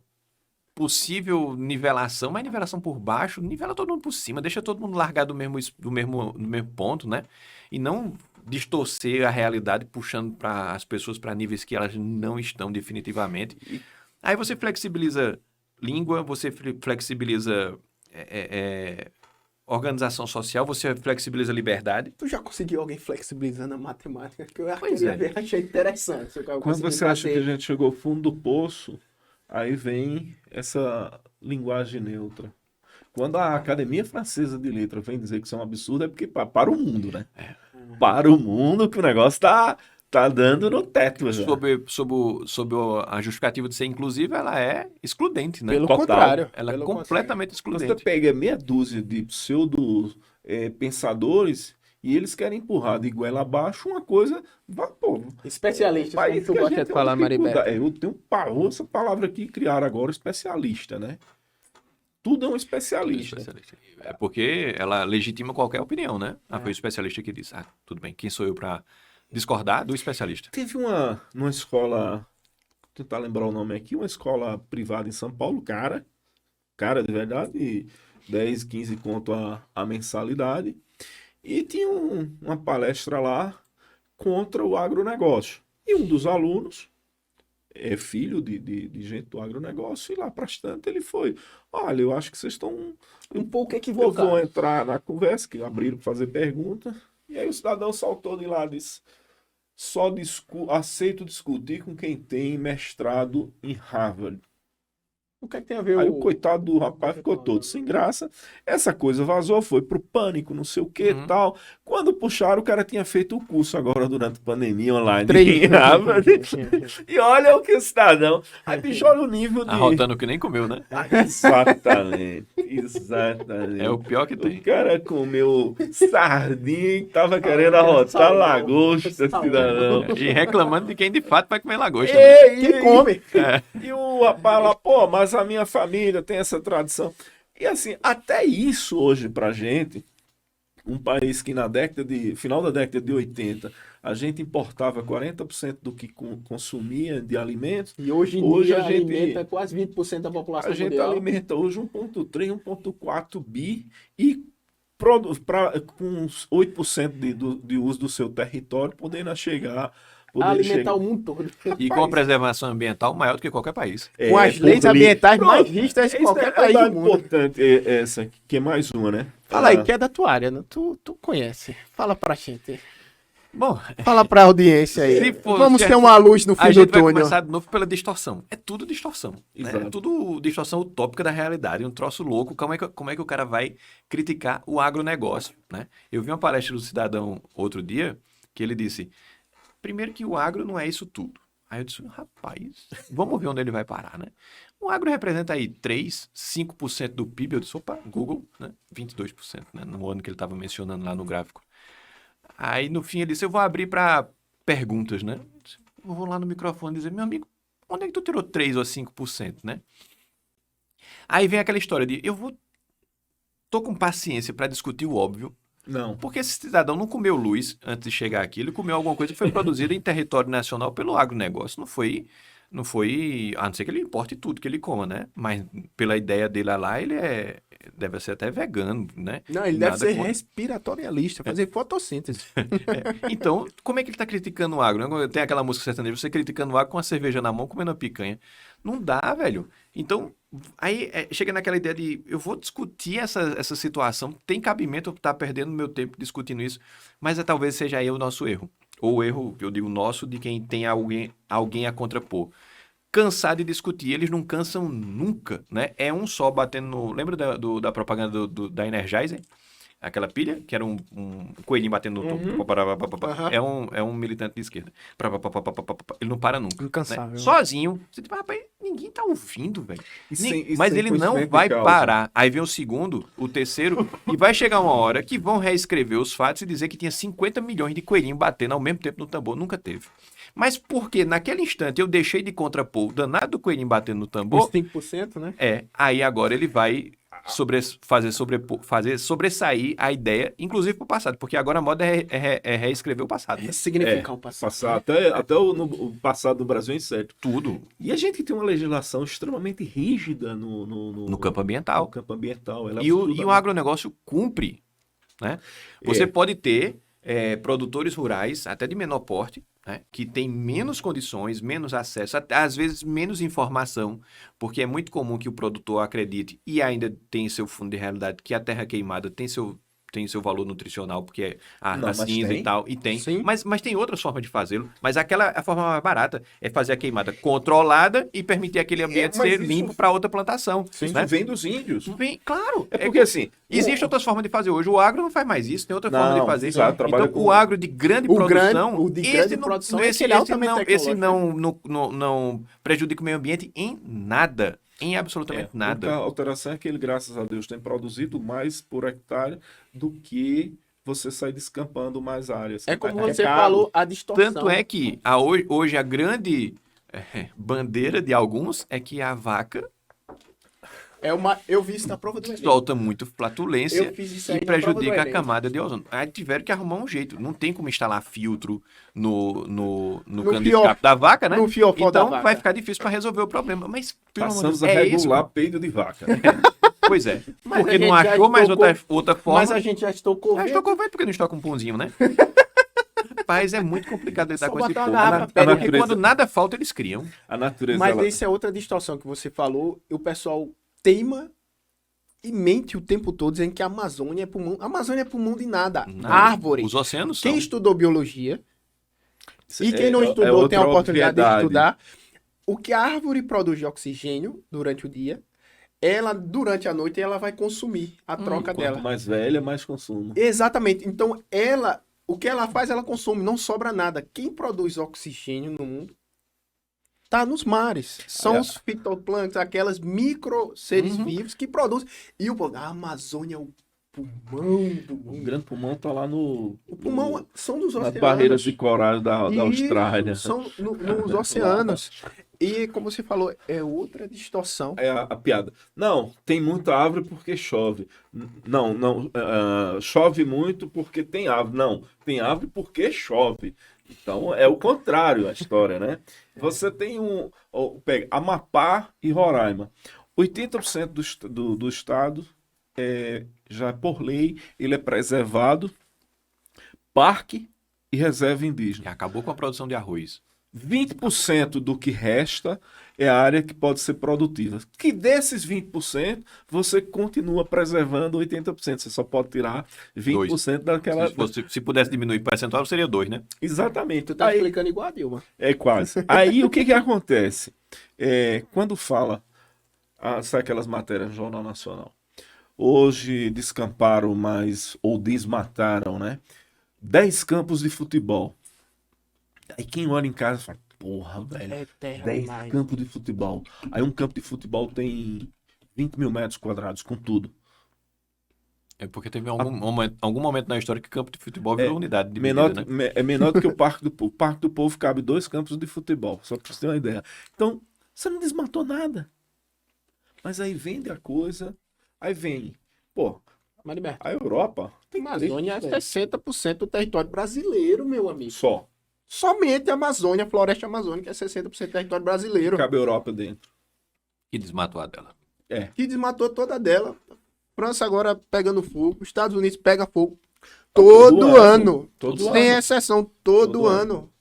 possível nivelação, mas nivelação por baixo, nivela todo mundo por cima, deixa todo mundo largar do mesmo ponto, né? E não distorcer a realidade, puxando para as pessoas para níveis que elas não estão definitivamente. Aí você flexibiliza língua, você flexibiliza organização social, você flexibiliza liberdade. Tu já conseguiu alguém flexibilizando a matemática? Que eu achei interessante. Quando você acha que a gente chegou ao fundo do poço, aí vem essa linguagem neutra. Quando a Academia Francesa de Letras vem dizer que isso é um absurdo, é porque para o mundo, né? Para o mundo que o negócio tá dando no teto. Já. Sob a justificativa de ser inclusiva, ela é excludente, né? Pelo contrário. Ela é completamente excludente. Você pega meia dúzia de pseudo-pensadores e eles querem empurrar de goela abaixo uma coisa... Especialistas, como tu gosta de falar, Maribel. Eu tenho pavor essa palavra aqui, criaram agora, especialista, né? Tudo é um especialista. É porque ela legitima qualquer opinião, né? Foi o especialista que disse, tudo bem, quem sou eu para discordar do especialista? Teve numa escola, vou tentar lembrar o nome aqui, uma escola privada em São Paulo, cara de verdade, 10, 15 conto a mensalidade, e tinha uma palestra lá contra o agronegócio. E um dos alunos é filho de gente do agronegócio, e lá prestando ele foi, olha, eu acho que vocês estão um pouco equivocados. Eu vou entrar na conversa, que abriram para fazer pergunta, e aí o cidadão saltou de lá e disse, só aceito discutir com quem tem mestrado em Harvard. O que é que tem a ver Aí o coitado do rapaz ficou todo sem graça. Essa coisa vazou, foi pro pânico, não sei o que Uhum. tal. Quando puxaram, o cara tinha feito o curso agora durante a pandemia online. Três. E olha o que o cidadão. Aí, bicho, olha o nível de. Arrotando que nem comeu, né? Ah, exatamente, exatamente. É o pior que O tem. cara comeu sardinha e tava querendo arrotar salmão. lagosta, Salmão. cidadão. E reclamando de quem de fato vai comer lagosta. Quem come? E o rapaz lá, pô, mas a minha família tem essa tradição. E assim, até isso hoje pra gente, um país que final da década de 80, a gente importava 40% do que consumia de alimentos, E hoje em Hoje dia a gente- alimenta quase 20% da população a gente mundial. alimenta hoje 1,3, 1,4 bi e com uns 8% de uso do seu território, podendo chegar. Alimentar o mundo todo. E com a preservação ambiental maior do que qualquer país. Com as leis ambientais mais vistas em Isso qualquer é país do dado mundo. importante, essa, que é mais uma, né? Fala aí, Ah, que é da tua área, né? Tu conhece. Fala pra gente. Bom, Fala pra audiência aí. Se for Vamos certo, ter uma luz no fim a do gente vai túnel. começar de novo pela distorção. É tudo distorção. Né? Exato. É tudo distorção utópica da realidade. Um troço louco. Como é que o cara vai criticar o agronegócio? Né? Eu vi uma palestra do Cidadão outro dia que ele disse: primeiro que o agro não é isso tudo. Aí eu disse: rapaz, vamos ver onde ele vai parar, né? O agro representa aí 3, 5% do PIB. Eu disse: opa, Google, né? 22%, né? No ano que ele estava mencionando lá no gráfico. Aí no fim ele disse: eu vou abrir para perguntas, né? Eu vou lá no microfone dizer: meu amigo, onde é que tu tirou 3 ou 5%, né? Aí vem aquela história de tô com paciência para discutir o óbvio, não. porque esse cidadão não comeu luz antes de chegar aqui, ele comeu alguma coisa que foi produzida em território nacional pelo agronegócio, não foi, a não ser que ele importe tudo que ele coma, né? Mas pela ideia dele lá, ele deve ser até vegano, né? Não, ele deve Nada ser contra. respiratorialista, fazer fotossíntese. Então, como é que ele está criticando o agro? Né? Tem aquela música sertaneja, você criticando o agro com a cerveja na mão, comendo a picanha. Não dá, velho. Então, aí chega naquela ideia de eu vou discutir essa situação, tem cabimento eu estar perdendo meu tempo discutindo isso, mas talvez seja aí o nosso erro. Ou o erro, eu digo nosso, de quem tem alguém a contrapor. Cansar de discutir, eles não cansam nunca, né? É um só batendo no... Lembra da propaganda da Energizer? Aquela pilha, que era um coelhinho batendo no topo. É um militante de esquerda. Ele não para nunca. Incansável. Né? Sozinho. Você tipo, rapaz, ninguém tá ouvindo, velho. E Mas sem ele não conhecimento de vai causa. parar. Aí vem o segundo, o terceiro, e vai chegar uma hora que vão reescrever os fatos e dizer que tinha 50 milhões de coelhinhos batendo ao mesmo tempo no tambor. Nunca teve. Mas porque naquele instante eu deixei de contrapor o danado do coelhinho batendo no Os tambor, 5%, né? aí agora ele vai fazer sobressair a ideia, inclusive para o passado, porque agora a moda é reescrever o passado. Né? Significar o passado. Passar até o passado do Brasil é certo. Tudo E a gente tem uma legislação extremamente rígida no campo ambiental. no campo ambiental. Ela E o absolutamente- agronegócio cumpre. Né? Você pode ter produtores rurais, até de menor porte, né? Que tem menos condições, menos acesso, até, às vezes menos informação, porque é muito comum que o produtor acredite, e ainda tem seu fundo de realidade, que a terra queimada tem seu valor nutricional, porque é a Não, mas cinza tem. e tal, e tem. Sim. Mas tem outras formas de fazê-lo. Mas a forma mais barata é fazer a queimada controlada e permitir aquele ambiente mas ser isso- limpo para outra plantação. Isso Né? vem dos índios. Claro. É porque assim... Existem outras formas de fazer hoje. O agro não faz mais isso, tem outra forma de Não, fazer. exato, trabalha Então, com- o agro de grande O produção, o de grande produção é aquele altamente esse tecnológico. não prejudica o meio ambiente em nada. Em absolutamente A nada. alteração é que ele, graças a Deus, tem produzido mais por hectare do que você sai descampando mais áreas. É como É você caro. falou, a distorção. Tanto é que hoje a grande bandeira de alguns é que a vaca Eu vi isso na prova do Enem. solta muito flatulência Eu fiz isso aí e na prova do prejudica a Enem. camada de ozônio. Aí tiveram que arrumar um jeito. Não tem como instalar filtro no cano de fiofó- escape da vaca, né? no fiofó da Então vaca. vai ficar difícil para resolver o problema. Mas, pelo amor de Passamos Deus, a é isso. regular peido de vaca. Pois é. Mas Porque a não gente já achou mais estocou- outra forma. Mas a gente já estocou. Mas estou convento porque não estoca um pãozinho, né? Rapaz, é muito complicado lidar Só com esse botar uma povo. garrafa Né? pé de Porque natureza. quando nada falta, eles criam. A natureza... Mas ela- isso é outra distorção que você falou. E o pessoal teima e mente o tempo todo dizendo que a Amazônia é pulmão. A Amazônia é pulmão de nada. Não, Árvore. Os oceanos são. Quem estudou biologia e quem não é estudou tem a outra oportunidade de obviedade. estudar. o que a árvore produz de oxigênio durante o dia, ela, durante a noite, ela vai consumir a troca Quanto dela. mais velha, mais consumo. Exatamente. Então, ela, o que ela faz, ela consome, não sobra nada. Quem produz oxigênio no mundo tá nos mares. São É. os fitoplânctons, aquelas micro seres vivos que produzem. E a Amazônia é o pulmão do O mundo. grande pulmão tá lá no... O pulmão são dos nas oceanos. barreiras de corais da Isso, Austrália. são nos oceanos. E, como você falou, é outra distorção. É a piada. Não, tem muita árvore porque chove. Não, chove muito porque tem árvore. Não, tem árvore porque chove. Então é o contrário a história, né? Você tem pega Amapá e Roraima. 80% do estado, já por lei, ele é preservado, parque e reserva indígena. Que acabou com a produção de arroz. 20% do que resta é a área que pode ser produtiva. Que desses 20%, você continua preservando 80%. Você só pode tirar 20% daquela... Se pudesse diminuir o percentual, seria 2, né? Exatamente. Tu tá Aí, explicando igual a Dilma. é quase. Aí o que acontece? Quando fala, sai aquelas matérias no Jornal Nacional. Hoje descamparam mais, ou desmataram, né? 10 campos de futebol. Aí quem olha em casa fala, porra, velho, É terra 10 demais. campos de futebol. Aí um campo de futebol tem 20 mil metros quadrados, com tudo. É porque teve algum momento na história que campo de futebol virou unidade de Menor, medida, né? É menor do que o Parque do Povo. O Parque do Povo cabe 2 campos de futebol, só pra você ter uma ideia. Então, você não desmatou nada. Mas aí vende a coisa, aí vem. Pô, Mariberto, a Europa a tem Amazônia é 3% 60% do território brasileiro, meu amigo. só. Somente a Amazônia, a floresta amazônica é 60% do território brasileiro. Cabe a Europa dentro. E desmatou a dela. Que desmatou toda dela. França agora pegando fogo, Estados Unidos pega fogo todo ano. Todo Sem ano. exceção, todo Todo ano.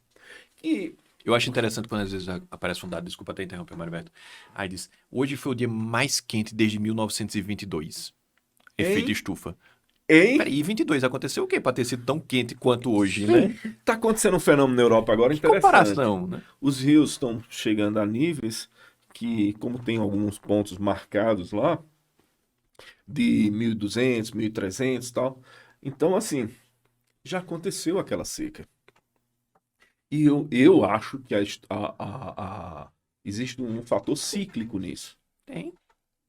E Eu acho interessante quando às vezes aparece um dado, desculpa até interromper, Mariberto. Aí diz, hoje foi o dia mais quente desde 1922. Efeito estufa. Hein? Peraí, e 22 aconteceu o quê pra ter sido tão quente quanto hoje, né? Tá acontecendo um fenômeno na Europa agora Que interessante. comparação, né? Os rios estão chegando a níveis que, como tem alguns pontos marcados lá, de 1.200, 1.300 e tal. Então, assim, já aconteceu aquela seca. E eu acho que existe um fator cíclico nisso, Tem.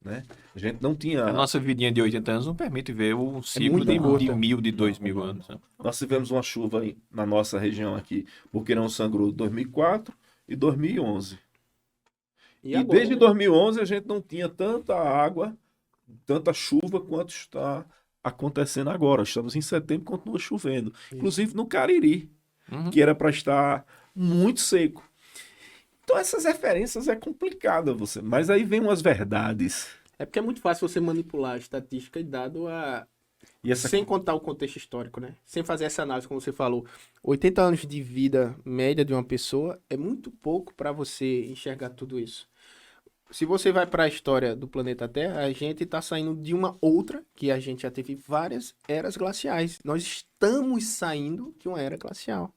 né? A gente não tinha... A nossa vidinha de 80 anos não permite ver o ciclo muita de gota. 1.000, de 2.000 anos. Né? Nós tivemos uma chuva na nossa região aqui, Boqueirão Sangrou 2004 e 2011. E agora, desde né? 2011 a gente não tinha tanta água, tanta chuva quanto está acontecendo agora. Estamos em setembro e continua chovendo. Inclusive no Cariri, Uhum. que era para estar muito seco. Então essas referências é complicado você, mas aí vem umas verdades. É porque é muito fácil você manipular a estatística e dado E essa sem contar o contexto histórico, né? Sem fazer essa análise, como você falou. 80 anos de vida média de uma pessoa é muito pouco para você enxergar tudo isso. Se você vai para a história do planeta Terra, a gente está saindo de uma outra, que a gente já teve várias eras glaciais. Nós estamos saindo de uma era glacial.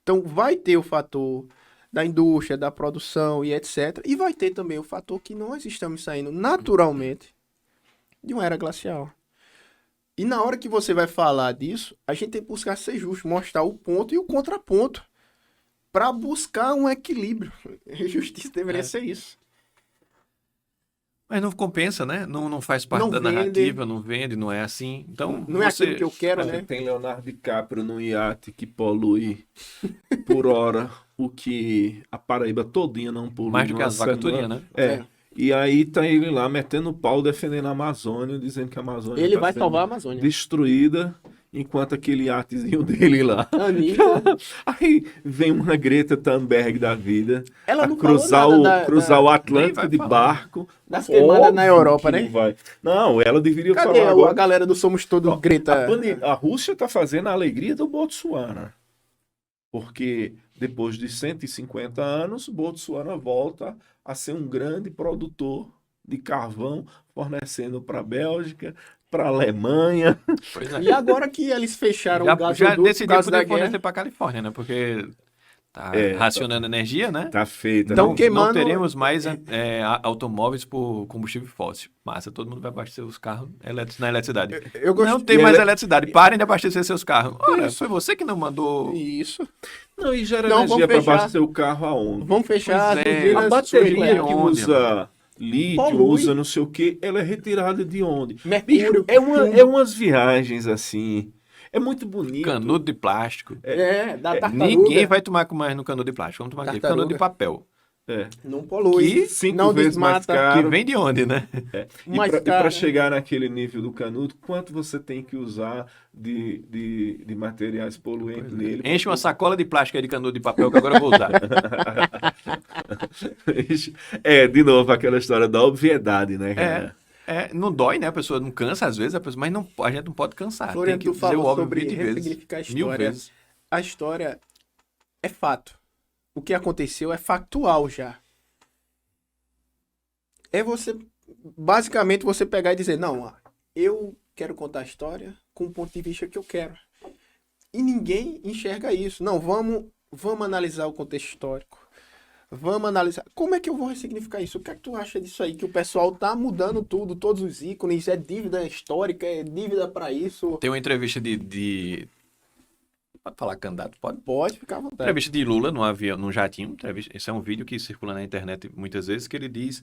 Então, vai ter o fator da indústria, da produção e etc. E vai ter também o fator que nós estamos saindo naturalmente de uma era glacial. E na hora que você vai falar disso, a gente tem que buscar ser justo, mostrar o ponto e o contraponto para buscar um equilíbrio. Justiça deveria ser isso. Mas não compensa, né? Não faz parte Não da vende. narrativa, não vende, não é assim. Então, Não é aquilo que eu quero, A né? gente tem Leonardo DiCaprio no iate que polui por hora o que a Paraíba todinha não polui. Mais do que numa as vacas semana. tudinha, né? É. E aí tá ele lá metendo o pau defendendo a Amazônia, dizendo que a Amazônia Ele tá vai sendo salvar a Amazônia. destruída, enquanto aquele iatezinho dele lá. Anitta, Aí vem uma Greta Thunberg da vida, ela a não cruzar, falou nada cruzar o Nem Atlântico vai de falar. barco. das queimadas Óbvio na Europa, que né? não vai. Não, ela deveria Cadê falar a agora. galera do Somos Todos Ó, Greta? A Rússia está fazendo a alegria do Botsuana. Porque depois de 150 anos, Botsuana volta a ser um grande produtor de carvão, fornecendo para a Bélgica, para a Alemanha. Pois é. E agora que eles fecharam o Já gasoduto por decidiu causa da poder guerra, fornecer pra Califórnia, né? Porque racionando energia, né? Tá feito. Então, né? queimando- Não teremos mais automóveis por combustível fóssil. Massa, todo mundo vai abastecer os carros na eletricidade. Eu gosto Não tem mais eletricidade. Parem de abastecer seus carros. Ora, foi você que não mandou. Isso. Não, e gera Não, energia vamos para fechar. abastecer o carro aonde? Vamos fechar Pois é. as turbinas A bateria nucleares. que onde, usa lítio, Polui. usa não sei o que, ela é retirada de onde? Mercúrio. Bicho, é umas viagens assim. É muito bonito. Canudo de plástico. Da tartaruga. Ninguém vai tomar mais no canudo de plástico. Vamos tomar aqui. Tartaruga. Canudo de papel. É. Não polui. Que 5 não vezes mais desmata. caro. Que vem de onde, né? Mais E caro. para chegar naquele nível do canudo, quanto você tem que usar de materiais poluentes nele? Enche uma sacola de plástico aí de canudo de papel que agora eu vou usar. De novo, aquela história da obviedade, né, cara? Não dói, né? A pessoa não cansa às vezes, mas não, a gente não pode cansar. Floriano, Tem que tu dizer o falou óbvio sobre 20 vezes. ressignificar a 1000 história. vezes. A história é fato. O que aconteceu é factual já. É você, basicamente, você pegar e dizer, não, eu quero contar a história com o ponto de vista que eu quero. E ninguém enxerga isso. Não, vamos analisar o contexto histórico. Vamos analisar. Como é que eu vou ressignificar isso? O que é que tu acha disso aí? Que o pessoal tá mudando tudo, todos os ícones, é dívida histórica, é dívida para isso. Tem uma entrevista Pode falar candidato? Pode. Pode ficar à vontade. Entrevista de Lula num jatinho. Esse é um vídeo que circula na internet muitas vezes, que ele diz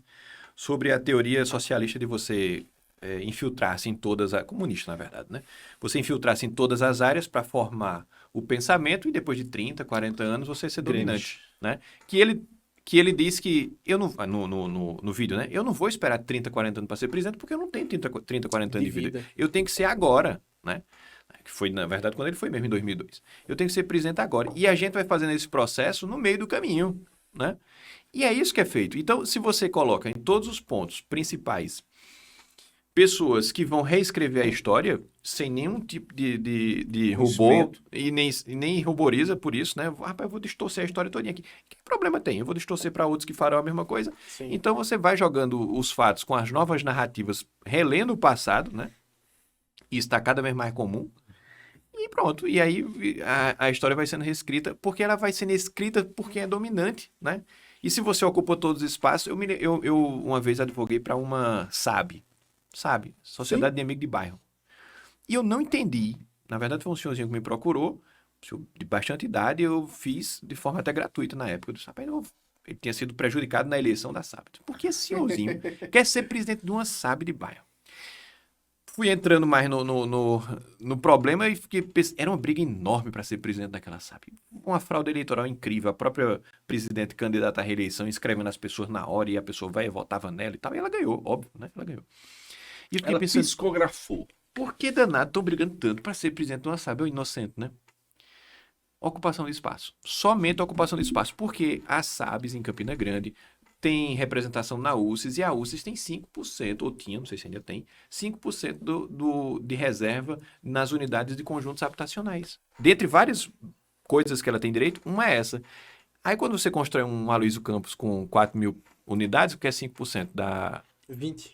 sobre a teoria socialista de você infiltrar-se em todas as... Comunista, na verdade, né? Você infiltrar-se em todas as áreas para formar o pensamento e depois de 30, 40 anos você ser dominante, né? Que ele diz que... Eu não, no vídeo, né? Eu não vou esperar 30, 40 anos para ser presidente porque eu não tenho 30, 40 anos de vida. Eu tenho que ser agora, né? Que foi, na verdade, quando ele foi mesmo, em 2002. Eu tenho que ser presidente agora. E a gente vai fazendo esse processo no meio do caminho, né? E é isso que é feito. Então, se você coloca em todos os pontos principais pessoas que vão reescrever a história sem nenhum tipo de rubor e nem ruboriza por isso, né? Rapaz, eu vou distorcer a história todinha aqui. Que problema tem? Eu vou distorcer para outros que farão a mesma coisa. Sim. Então, você vai jogando os fatos com as novas narrativas, relendo o passado, né? Isso está cada vez mais comum. E pronto, e aí a história vai sendo reescrita, porque ela vai sendo escrita por quem é dominante, né? E se você ocupa todos os espaços, eu uma vez advoguei para uma SAB, Sociedade de Amigos de Bairro. E eu não entendi, na verdade foi um senhorzinho que me procurou, de bastante idade, eu fiz de forma até gratuita na época. Eu disse, rapaz, ele tinha sido prejudicado na eleição da SAB. Por que esse senhorzinho quer ser presidente de uma SAB de bairro? Fui entrando mais no problema e era uma briga enorme para ser presidente daquela SAP. Uma fraude eleitoral incrível. A própria presidente candidata à reeleição escrevendo as pessoas na hora e a pessoa vai e votava nela e tal. E ela ganhou, óbvio, né? Ela ganhou. E eu fiquei Ela pensando, psicografou. por que danado estão brigando tanto para ser presidente de uma SAP? É um inocente, né? Ocupação de espaço. Somente ocupação de espaço. Porque as SABs em Campina Grande tem representação na UCES e a UCES tem 5%, ou tinha, não sei se ainda tem, 5% de reserva nas unidades de conjuntos habitacionais. Dentre várias coisas que ela tem direito, uma é essa. Aí quando você constrói um Aloysio Campos com 4.000 unidades, o que é 5%? Dá... 20.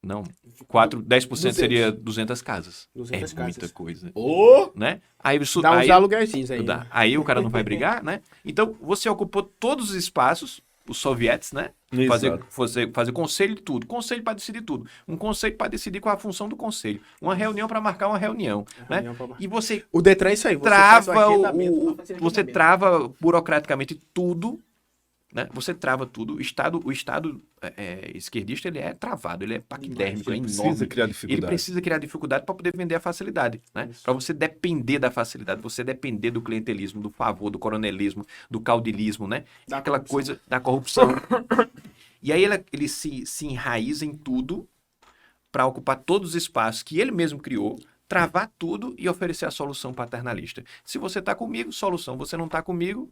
Não, 10% seria 200 casas. 200 é casas. muita coisa. Né? Aí, Dá uns aluguelzinhos aí. Dá. Aí o cara não vai brigar, né? Então, você ocupou todos os espaços, os sovietes, né? Fazer conselho de tudo. Conselho para decidir tudo. Um conselho para decidir qual é a função do conselho. Uma reunião para marcar uma reunião. Né? E você O Detran é isso aí. Você você trava burocraticamente tudo, né? Você trava tudo. O Estado esquerdista, ele é travado, ele é paquidérmico, é enorme. Ele precisa criar dificuldade para poder vender a facilidade, né? Para você depender da facilidade, você depender do clientelismo, do favor, do coronelismo, do caudilismo, né? Aquela coisa da corrupção. E aí ele se enraiza em tudo para ocupar todos os espaços que ele mesmo criou, travar tudo e oferecer a solução paternalista. Se você está comigo, solução. Você não está comigo,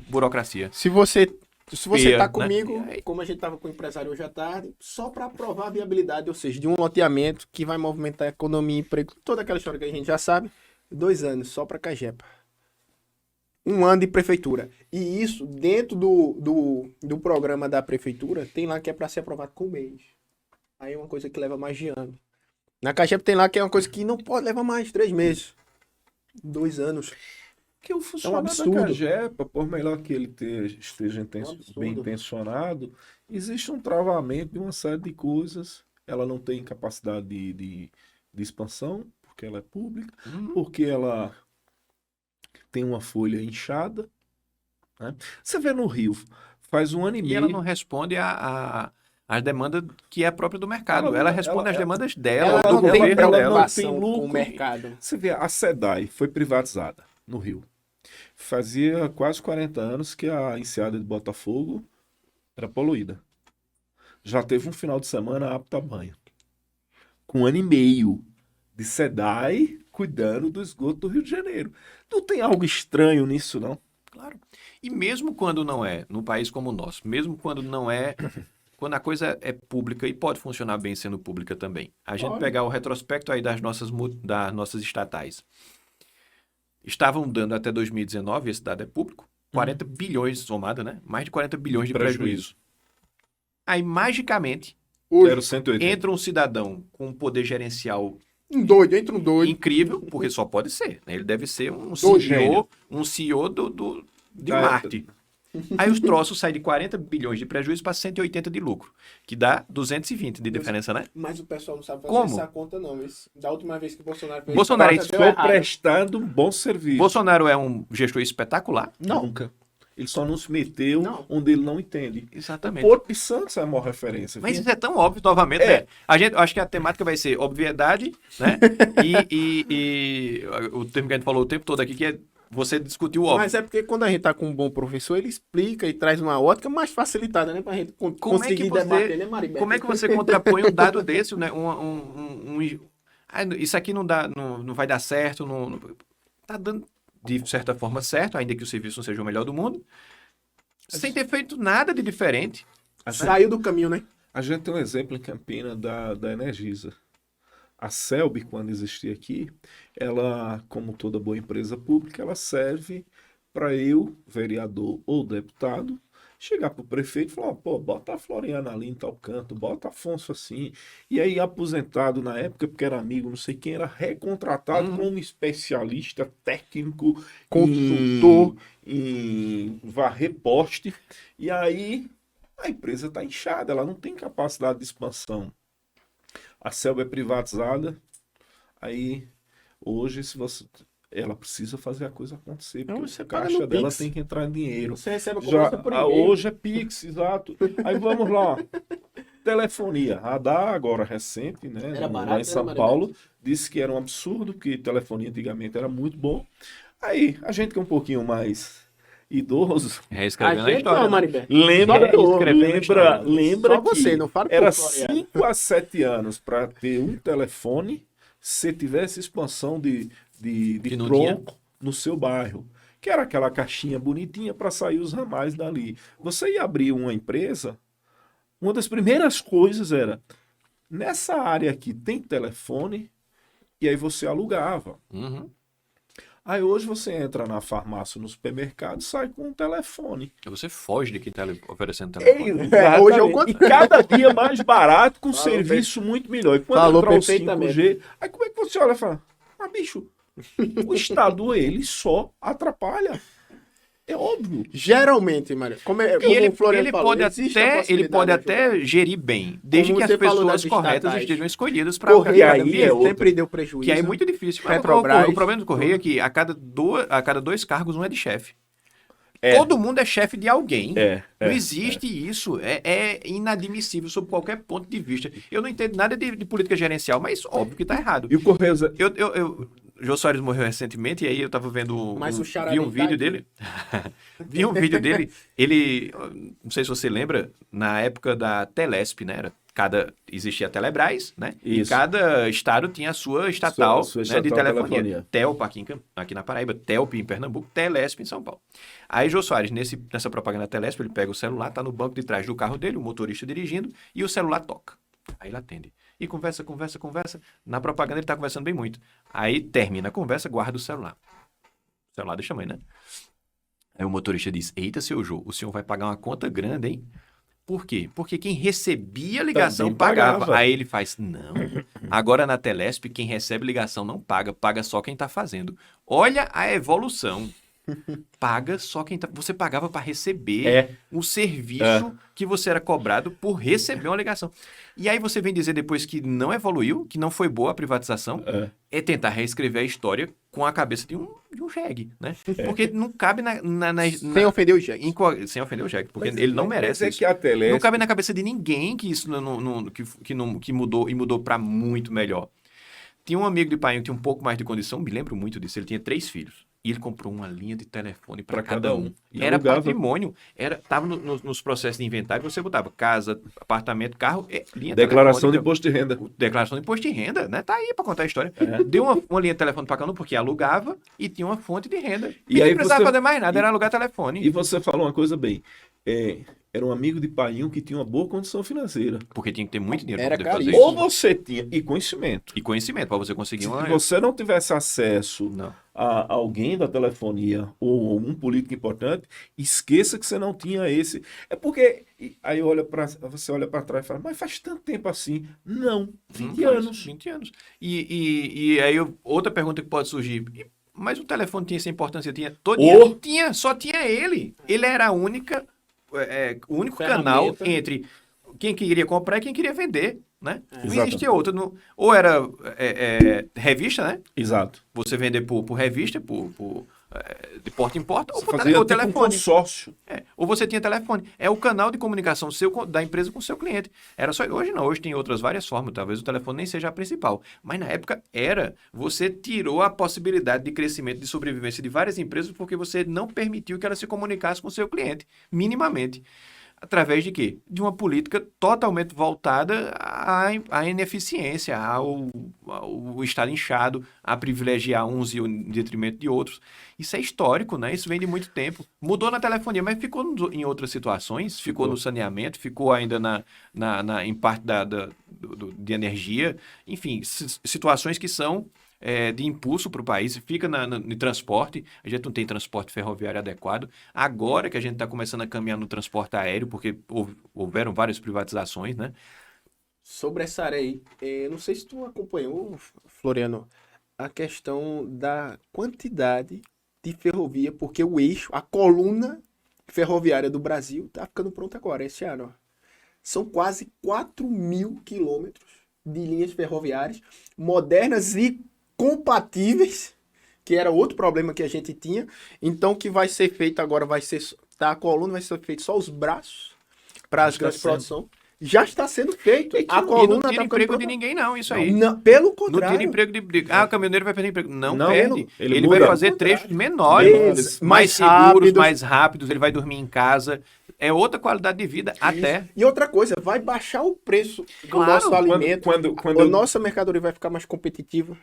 burocracia. Se você tá né? comigo, como a gente tava com o empresário hoje à tarde, só para aprovar a viabilidade, ou seja, de um loteamento que vai movimentar a economia e emprego, toda aquela história que a gente já sabe, 2 anos só para Cagepa. 1 ano de prefeitura. E isso, dentro do programa da prefeitura, tem lá que é para ser aprovado com mês. Aí é uma coisa que leva mais de ano. Na Cagepa tem lá que é uma coisa que não pode levar mais 3 meses. 2 anos. Que o funcionário da absurdo. Cagepa, por melhor que ele esteja absurdo. bem intencionado, existe um travamento de uma série de coisas. Ela não tem capacidade de expansão, porque ela é pública, porque ela tem uma folha inchada, né? Você vê no Rio, faz um ano e E ela meio. não responde às demandas que é própria do mercado. Ela- Ela responde ela- às demandas Ela dela, não do tem governo ela dela. não preocupação tem com o lucro. mercado. Você vê, a SEDAI foi privatizada no Rio. Fazia quase 40 anos que a enseada de Botafogo era poluída. Já teve um final de semana apto a banho. Com um ano e meio de SEDAI cuidando do esgoto do Rio de Janeiro. Não tem algo estranho nisso, não? Claro. E mesmo quando não é, num país como o nosso, mesmo quando não é, quando a coisa é pública e pode funcionar bem sendo pública também. A gente Pode. pegar o retrospecto aí das nossas estatais. Estavam dando até 2019, esse dado é público, 40 bilhões somada, né? Mais de 40 bilhões de prejuízo. Aí, magicamente, Hoje, Era o 180. entra um cidadão com um poder gerencial entra um doido. incrível, porque só pode ser, né? Ele deve ser um gênio. CEO de Da Marte. Aí os troços saem de 40 bilhões de prejuízo para 180 de lucro, que dá 220 de diferença, né? Mas o pessoal não sabe fazer Como? essa conta, não. Da última vez que o Bolsonaro fez Bolsonaro essa conta, Estou deu errado. prestando um bom serviço. Bolsonaro é um gestor espetacular. Nunca. Ele só não se meteu Não. onde ele não entende. Exatamente. Porto de Santos é a maior referência. Mas viu? isso é tão óbvio, novamente, É. né? Eu acho que a temática vai ser obviedade, né? E o termo que a gente falou o tempo todo aqui, que é você discutir o óbvio. Mas é porque quando a gente tá com um bom professor, ele explica e traz uma ótica mais facilitada, né? Pra gente conseguir debater, né, Maribel? Como é que você contrapõe um dado desse, né? Isso aqui não dá, não vai dar certo, tá dando de certa forma certo, ainda que o serviço não seja o melhor do mundo, sem ter feito nada de diferente. Saiu do caminho, né? A gente tem um exemplo em Campina da Energisa. A Celbi, quando existia aqui, ela, como toda boa empresa pública, ela serve para eu, vereador ou deputado, chegar para o prefeito e falar, pô, bota a Floriana ali em tal canto, bota Afonso assim. E aí, aposentado na época, porque era amigo, não sei quem, era recontratado como especialista técnico, Consultor. em varrer poste. E aí, a empresa está inchada, ela não tem capacidade de expansão. A Celb é privatizada, aí hoje ela precisa fazer a coisa acontecer, porque Você o paga caixa no dela Pix. tem que entrar em dinheiro. Você recebe a Já, cobrança por e-mail. hoje é Pix, exato. Aí vamos lá. Telefonia. A Radar, agora recente, né? Era lá barato, em São era Paulo, disse que era um absurdo, que telefonia antigamente era muito bom. Aí, a gente que é um pouquinho mais idoso, Reescrevendo a gente história. não, né? Maribel. lembra, Só escrevendo a história. lembra Só você, que não fala por era Floriano. 5 a 7 anos para ter um telefone se tivesse expansão de não tinha. tronco no seu bairro. Que era aquela caixinha bonitinha para sair os ramais dali. Você ia abrir uma empresa, uma das primeiras coisas era, nessa área aqui tem telefone, e aí você alugava. Uhum. Aí hoje você entra na farmácia, no supermercado, sai com um telefone. Você foge de quem está oferecendo telefone. Exatamente. hoje é o E contrário. cada dia mais barato, com Falou serviço muito melhor. E quando Falou entrar o perfeitamente. 5G, aí como é que você olha e fala, bicho, o Estado, ele só atrapalha. É óbvio. Geralmente, Maria, como o Floriano Ele falou, pode existe a até, possibilidade ele pode de ajudar. até gerir bem, desde Como que as você falou pessoas das corretas estatais. estejam escolhidas para Correia aí aí é outra. sempre deu prejuízo. que aí é muito difícil. Mas Petrobras, o problema do Correio é que a cada dois cargos, um é de chefe. É. Todo mundo é chefe de alguém. Não É. existe isso. É inadmissível sob qualquer ponto de vista. Eu não entendo nada de política gerencial, mas óbvio que está errado. E o Correio... Jô Soares morreu recentemente e aí eu tava vendo Mas o Chará vi um nem vídeo tá dele. Vi um vídeo dele. Ele, não sei se você lembra, na época da Telesp, né? Existia a Telebrás, né? E Isso. cada estado tinha a sua estatal, Sua né, de estatal de telefonia. telefonia. Telpa aqui na Paraíba, Telp em Pernambuco, Telesp em São Paulo. Aí Jô Soares, nessa propaganda da Telesp, ele pega o celular, tá no banco de trás do carro dele, o motorista dirigindo, e o celular toca. Aí ele atende. E conversa. Na propaganda ele tá conversando bem muito. Aí termina a conversa, guarda o celular. O celular deixa a mãe, né? Aí o motorista diz, eita, seu Jô, o senhor vai pagar uma conta grande, hein? Por quê? Porque quem recebia a ligação Também pagava. pagava. Aí ele faz, não. Agora na Telesp, quem recebe ligação não paga, paga só quem tá fazendo. Olha a evolução. Paga só quem você pagava para receber É. um serviço que você era cobrado por receber uma ligação. E aí você vem dizer depois que não evoluiu, que não foi boa a privatização, é tentar reescrever a história com a cabeça de um jegue, né? Porque não cabe Sem ofender o jegue. sem ofender o jegue, porque ele não merece Mas isso. que a Telesp... Não cabe na cabeça de ninguém que isso que mudou e mudou para muito melhor. Tinha um amigo de pai que tinha um pouco mais de condição, me lembro muito disso, ele tinha 3 filhos. E ele comprou uma linha de telefone para cada um. E Era alugava. patrimônio. Estava nos processos de inventário, você botava casa, apartamento, carro, linha Declaração de telefônica. imposto de renda. Declaração de imposto de renda, né? Tá aí para contar a história. Deu uma linha de telefone para cada um, porque alugava e tinha uma fonte de renda. E E aí não precisava você- fazer mais nada, era alugar telefone. E você falou uma coisa bem. Era um amigo de Painho que tinha uma boa condição financeira. Porque tinha que ter muito dinheiro Era para poder fazer caríssimo. Ou isso. você tinha... E conhecimento. E conhecimento, para você conseguir Se uma... você não tivesse acesso Não. a alguém da telefonia ou um político importante, esqueça que você não tinha esse. É porque aí você olha para trás e fala, mas faz tanto tempo assim. Não, 20 Não faz, anos. 20 anos. E aí outra pergunta que pode surgir. Mas o telefone tinha essa importância? Tinha todo Oh! Tinha, só tinha ele. Ele era a única, o único canal Ferramenta. entre quem queria comprar e quem queria vender, né? Não Exatamente. existia outra. Ou era revista, né? Exato. Você vender por revista, de porta em porta, ou Você por fazia ou tipo um telefone. consórcio. Ou você tinha telefone. É o canal de comunicação da empresa com o seu cliente. Era só. Hoje não, hoje tem outras várias formas. Talvez o telefone nem seja a principal. Mas na época era. Você tirou a possibilidade de crescimento, de sobrevivência de várias empresas porque você não permitiu que elas se comunicassem com o seu cliente, minimamente. Através de quê? De uma política totalmente voltada à ineficiência, ao Estado inchado, a privilegiar uns em detrimento de outros. Isso é histórico, né? Isso vem de muito tempo. Mudou na telefonia, mas ficou em outras situações, ficou no saneamento, ficou ainda em parte de energia. Enfim, situações que são de impulso para o país, fica no transporte, a gente não tem transporte ferroviário adequado. Agora que a gente está começando a caminhar no transporte aéreo, porque houveram várias privatizações, né? Sobre essa área aí, não sei se tu acompanhou, Floriano, a questão da quantidade de ferrovia, porque o eixo, a coluna ferroviária do Brasil tá ficando pronta agora, esse ano. Ó. São quase 4.000 quilômetros de linhas ferroviárias modernas e compatíveis, que era outro problema que a gente tinha. Então, o que vai ser feito agora vai ser, a coluna vai ser feito só os braços para as grandes produções. Já está sendo feito. A E coluna não tira tá emprego ficando de pronta. ninguém, não, isso aí. Não, pelo Não contrário. tira emprego o caminhoneiro vai perder emprego. Não, Não, perde. ele Ele vai muda. fazer Contrário. trechos menores, mais seguros, rápidos. mais rápidos, ele vai dormir em casa. É outra qualidade de vida, até. E outra coisa, vai baixar o preço do Claro, nosso alimento. Quando A nossa mercadoria vai ficar mais competitiva.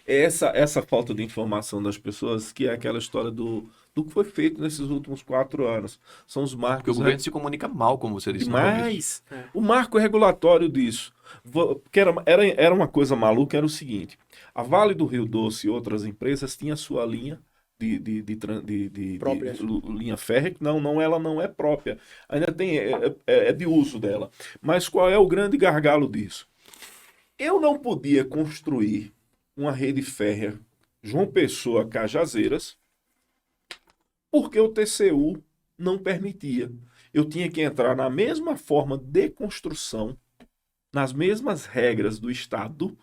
essa falta de informação das pessoas, que é aquela história do que foi feito nesses últimos 4 anos. São os Porque o marcos governo se comunica mal, como você disse no começo. demais. O marco regulatório disso. Porque era uma coisa maluca, era o seguinte. A Vale do Rio Doce e outras empresas tinham a sua linha Própria. linha férrea. Não, ela não é própria. Ainda tem, é de uso dela. Mas qual é o grande gargalo disso? Eu não podia construir uma rede férrea João Pessoa Cajazeiras porque o TCU não permitia. Eu tinha que entrar na mesma forma de construção, nas mesmas regras do Estado,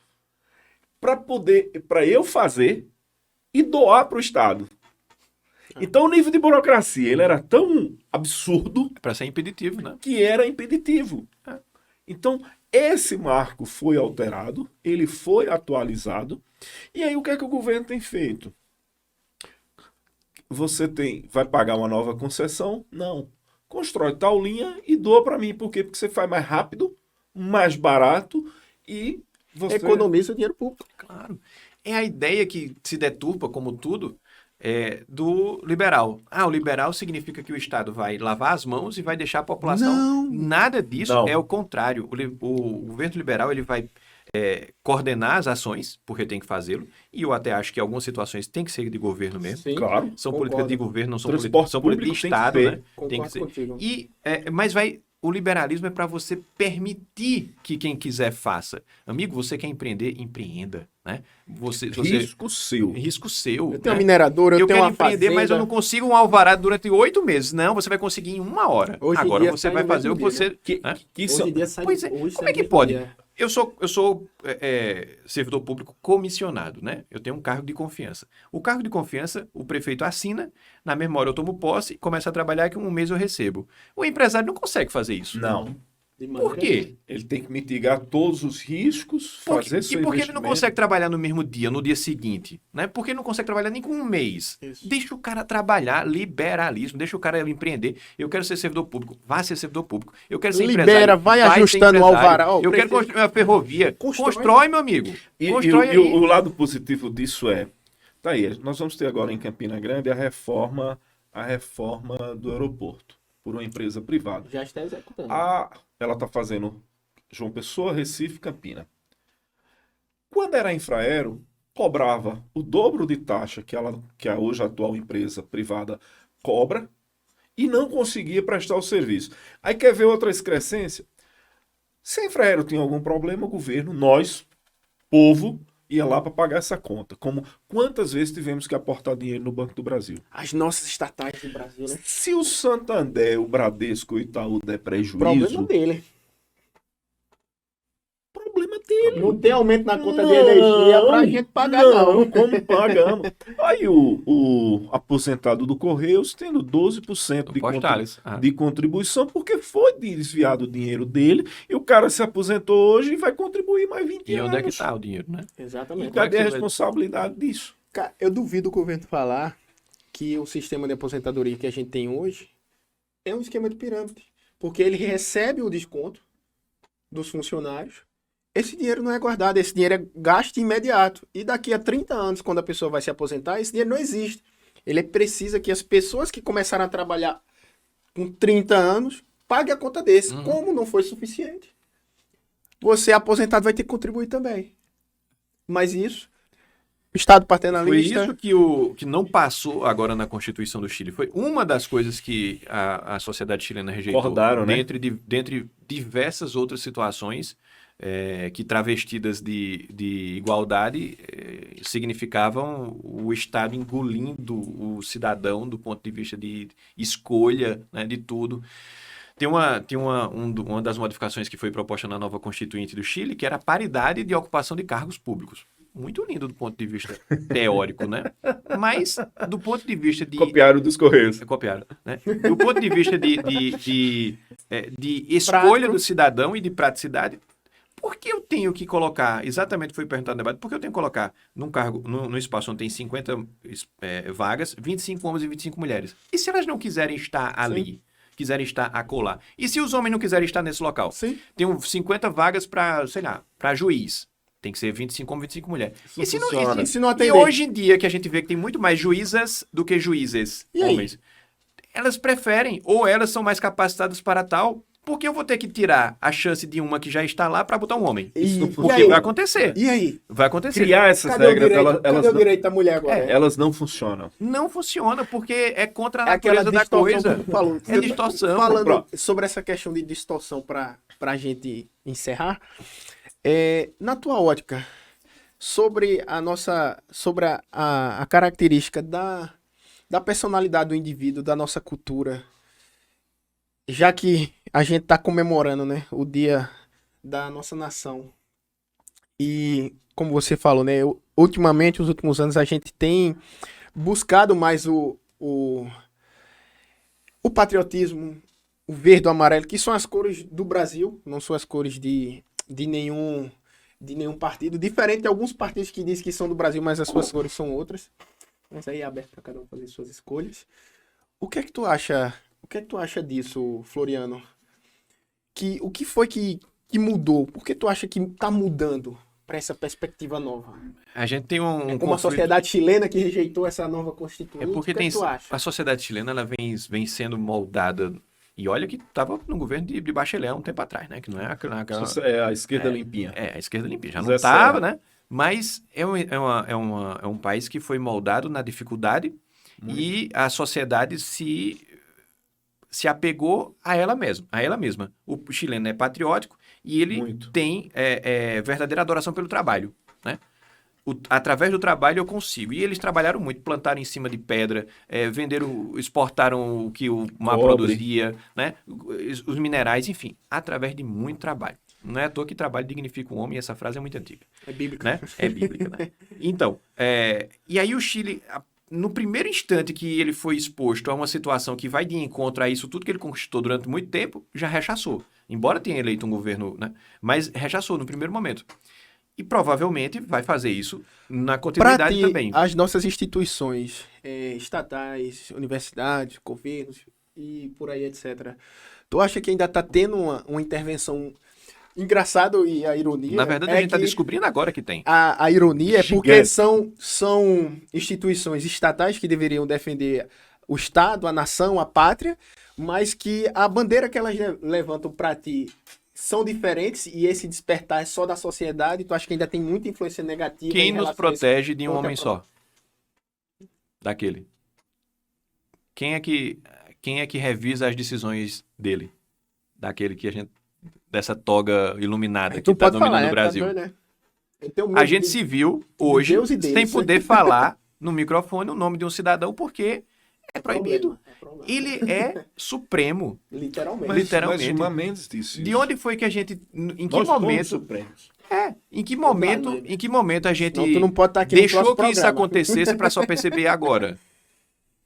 para eu fazer e doar para o Estado. Então o nível de burocracia ele era tão absurdo Para ser impeditivo, né? que era impeditivo. Então esse marco foi alterado, ele foi atualizado, e aí o que é que o governo tem feito? Você vai pagar uma nova concessão? Não. Constrói tal linha e doa para mim. Por quê? Porque você faz mais rápido, mais barato e você... Economiza o dinheiro público. Claro. É a ideia que se deturpa, como tudo, do liberal. O liberal significa que o Estado vai lavar as mãos e vai deixar a população. Não. Nada disso, Não. é o contrário. O governo liberal ele vai coordenar as ações, porque tem que fazê-lo, e eu até acho que algumas situações tem que ser de governo mesmo. Sim, Claro. São concordo. políticas de governo, não são Transporte são políticas de público tem que Estado, ser. né? Concordo Tem que ser. contigo. Mas o liberalismo é para você permitir que quem quiser faça. Amigo, você quer empreender? Empreenda, né? Você Risco seu. risco seu. Eu tenho uma né? mineradora, eu Eu tenho quero uma empreender, mas eu fazenda. não consigo um alvará durante 8 meses. Não, você vai conseguir em 1 hora. Hoje em Agora dia você sai vai no fazer mesmo o que dia, você... Que, né? que Hoje são- em dia sai, Pois é, hoje como sai é no que mesmo pode? dia. Eu sou servidor público comissionado, né? Eu tenho um cargo de confiança. O cargo de confiança, o prefeito assina, na mesma hora eu tomo posse, começo a trabalhar que um mês eu recebo. O empresário não consegue fazer isso. Não. De Por maneira quê? Ele tem que mitigar todos os riscos, fazer seu E por que ele não investimento. consegue trabalhar no mesmo dia, no dia seguinte? Né? Por que ele não consegue trabalhar nem com um mês? Isso. Deixa o cara trabalhar, liberalismo, deixa o cara empreender. Eu quero ser servidor público, vá ser servidor público. Eu quero ser Libera, empresário, vai ser ajustando o empresário. alvará. Ó, Eu quero prefeito- construir uma ferrovia. Constrói. Constrói, meu amigo. E Constrói aí. o lado positivo disso tá aí, nós vamos ter agora em Campina Grande a reforma do aeroporto por uma empresa privada. Já está executando. Ela está fazendo João Pessoa, Recife, Campina. Quando era a Infraero, cobrava o dobro de taxa que a hoje atual empresa privada cobra e não conseguia prestar o serviço. Aí quer ver outra excrescência? Se a Infraero tinha algum problema, o governo, nós, povo, ia lá para pagar essa conta. Como quantas vezes tivemos que aportar dinheiro no Banco do Brasil? As nossas estatais do Brasil, né? Se o Santander, o Bradesco e o Itaú der prejuízo, Problema dele. problema dele. Não tem aumento na conta de energia pra gente pagar, não. Como pagamos? Aí o aposentado do Correios tendo 12% Do Postales. Ah. de contribuição, porque foi desviado o dinheiro dele, e o cara se aposentou hoje e vai contribuir mais 20 E anos. onde é que está o dinheiro, né? E Exatamente. cadê a Como é que você vai- responsabilidade disso? Cara, eu duvido o governo falar que o sistema de aposentadoria que a gente tem hoje é um esquema de pirâmide. Porque ele recebe o desconto dos funcionários. Esse dinheiro não é guardado, esse dinheiro é gasto imediato. E daqui a 30 anos, quando a pessoa vai se aposentar, esse dinheiro não existe. Ele precisa que as pessoas que começaram a trabalhar com 30 anos paguem a conta desse. Uhum. Como não foi suficiente, você aposentado vai ter que contribuir também. Mas isso, Estado Foi paternalista... isso que não passou agora na Constituição do Chile. Foi uma das coisas que a sociedade chilena rejeitou. Acordaram, né? Dentre diversas outras situações que travestidas de igualdade significavam o Estado engolindo o cidadão do ponto de vista de escolha, né, de tudo. Tem uma das modificações que foi proposta na nova Constituinte do Chile, que era a paridade de ocupação de cargos públicos. Muito lindo do ponto de vista teórico, né? Mas do ponto de vista de... Copiaram dos Correios. Copiaram, né? Do ponto de vista de escolha Prático. do cidadão e de praticidade, por que eu tenho que colocar, exatamente foi perguntado no debate, por que eu tenho que colocar num cargo, no espaço onde tem 50 vagas, 25 homens e 25 mulheres? E se elas não quiserem estar ali, quiserem estar acolá? E se os homens não quiserem estar nesse local? Sim. Tem 50 vagas para, sei lá, para juiz. Tem que ser 25 homens, 25 mulheres. E se não, funciona. E se não e atender? hoje em dia, que a gente vê que tem muito mais juízas do que juízes E aí? homens, elas preferem, ou elas são mais capacitadas para tal, porque eu vou ter que tirar a chance de uma que já está lá para botar um homem. E Porque aí? vai acontecer. E aí? Vai acontecer. Criar essas Cadê o regras, direito? Cadê o não, direito da mulher agora? elas não funcionam. Não funciona, porque é contra a É aquela natureza da distorção coisa. que tu falou. É distorção. Falando Pronto. sobre essa questão de distorção para a gente encerrar, na tua ótica, sobre a característica da personalidade do indivíduo, da nossa cultura, já que a gente está comemorando, né, o dia da nossa nação. E, como você falou, né, ultimamente, os últimos anos, a gente tem buscado mais o patriotismo, o verde e o amarelo, que são as cores do Brasil, não são as cores de nenhum partido, diferente de alguns partidos que dizem que são do Brasil, mas as suas cores são outras. Mas aí é aberto para cada um fazer suas escolhas. O que é que tu acha disso, Floriano? O que foi que mudou? Por que tu acha que tá mudando para essa perspectiva nova? A gente tem um Como a conflito- sociedade chilena que rejeitou essa nova Constituinte. É porque o que é que tu acha? a sociedade chilena ela vem sendo moldada. E olha que estava no governo de Bachelet há um tempo atrás, né? Que não é aquela. É a esquerda limpinha. A esquerda limpinha. Já não Zé estava, Serra. né? Mas é um país que foi moldado na dificuldade e a sociedade se se apegou a ela mesma. O chileno é patriótico e ele Muito. tem verdadeira adoração pelo trabalho, né? Através do trabalho eu consigo. E eles trabalharam muito, plantaram em cima de pedra, exportaram o que o mar Cobre. produzia, né? Os minerais, enfim, através de muito trabalho. Não é à toa que trabalho dignifica o homem, e essa frase é muito antiga. É bíblico. Né? É bíblica, né? Então, e aí o Chile, no primeiro instante que ele foi exposto a uma situação que vai de encontro a isso tudo que ele conquistou durante muito tempo, já rechaçou. Embora tenha eleito um governo, né? Mas rechaçou no primeiro momento. E provavelmente vai fazer isso na Para continuidade ti, também. as nossas instituições estatais, universidades, governos e por aí, etc. Tu acha que ainda está tendo uma intervenção engraçada e a ironia? Na verdade, a gente está descobrindo agora que tem. A ironia é porque Gigante. são instituições estatais que deveriam defender o Estado, a nação, a pátria, mas que a bandeira que elas levantam para ti são diferentes e esse despertar é só da sociedade. Tu acha que ainda tem muita influência negativa? Quem em nos relação a esse protege de um ponto homem a só? Daquele. Quem é que revisa as decisões dele? Daquele que a gente... Dessa toga iluminada que Tu está pode dominando falar, o Brasil. Tá doido, né? Eu tenho medo A gente de- se viu hoje Deus e Deus. sem poder falar no microfone o nome de um cidadão porque é proibido. problema. Ele é supremo. Literalmente. Mas Literalmente. Gilmar Mendes disse De isso. onde foi que a gente... Em que Nós fomos momento... supremos. Em que momento a gente Não, tu não pode estar aqui no deixou próximo que isso programa. acontecesse para só perceber agora?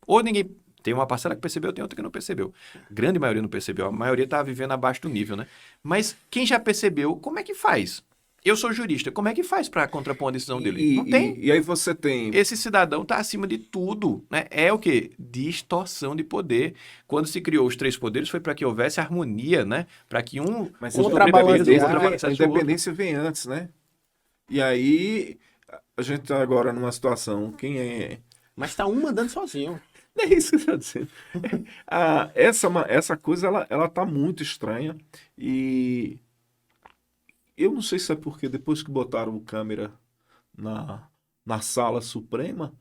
Ou ninguém... Tem uma parcela que percebeu, tem outra que não percebeu. Grande maioria não percebeu. A maioria estava vivendo abaixo do nível, né? Mas quem já percebeu, como é que faz? Eu sou jurista. Como é que faz para contrapor a decisão dele? Não tem. E aí você tem... Esse cidadão está acima de tudo, né? É o quê? Distorção de poder. Quando se criou os três poderes foi para que houvesse harmonia, né? Para que Mas um contrabalancear, a independência vem antes, né? E aí a gente tá agora numa situação, quem é... Mas tá um mandando sozinho. É isso que eu tô dizendo. Essa coisa, ela tá muito estranha e eu não sei se é porque depois que botaram o câmera na Sala Suprema,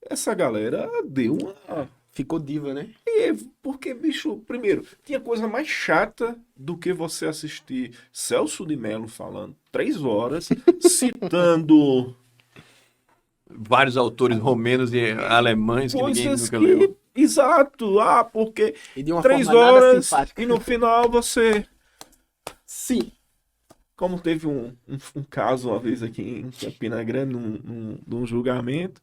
essa galera deu uma... Ficou diva, né? Porque, bicho, primeiro, tinha coisa mais chata do que você assistir Celso de Mello falando 3 horas, citando vários autores romenos e alemães que ninguém coisas nunca leu. que... Exato, porque E de uma 3 forma nada horas simpática. e no final você... Sim. Como teve um caso uma vez aqui em Campina Grande, num julgamento,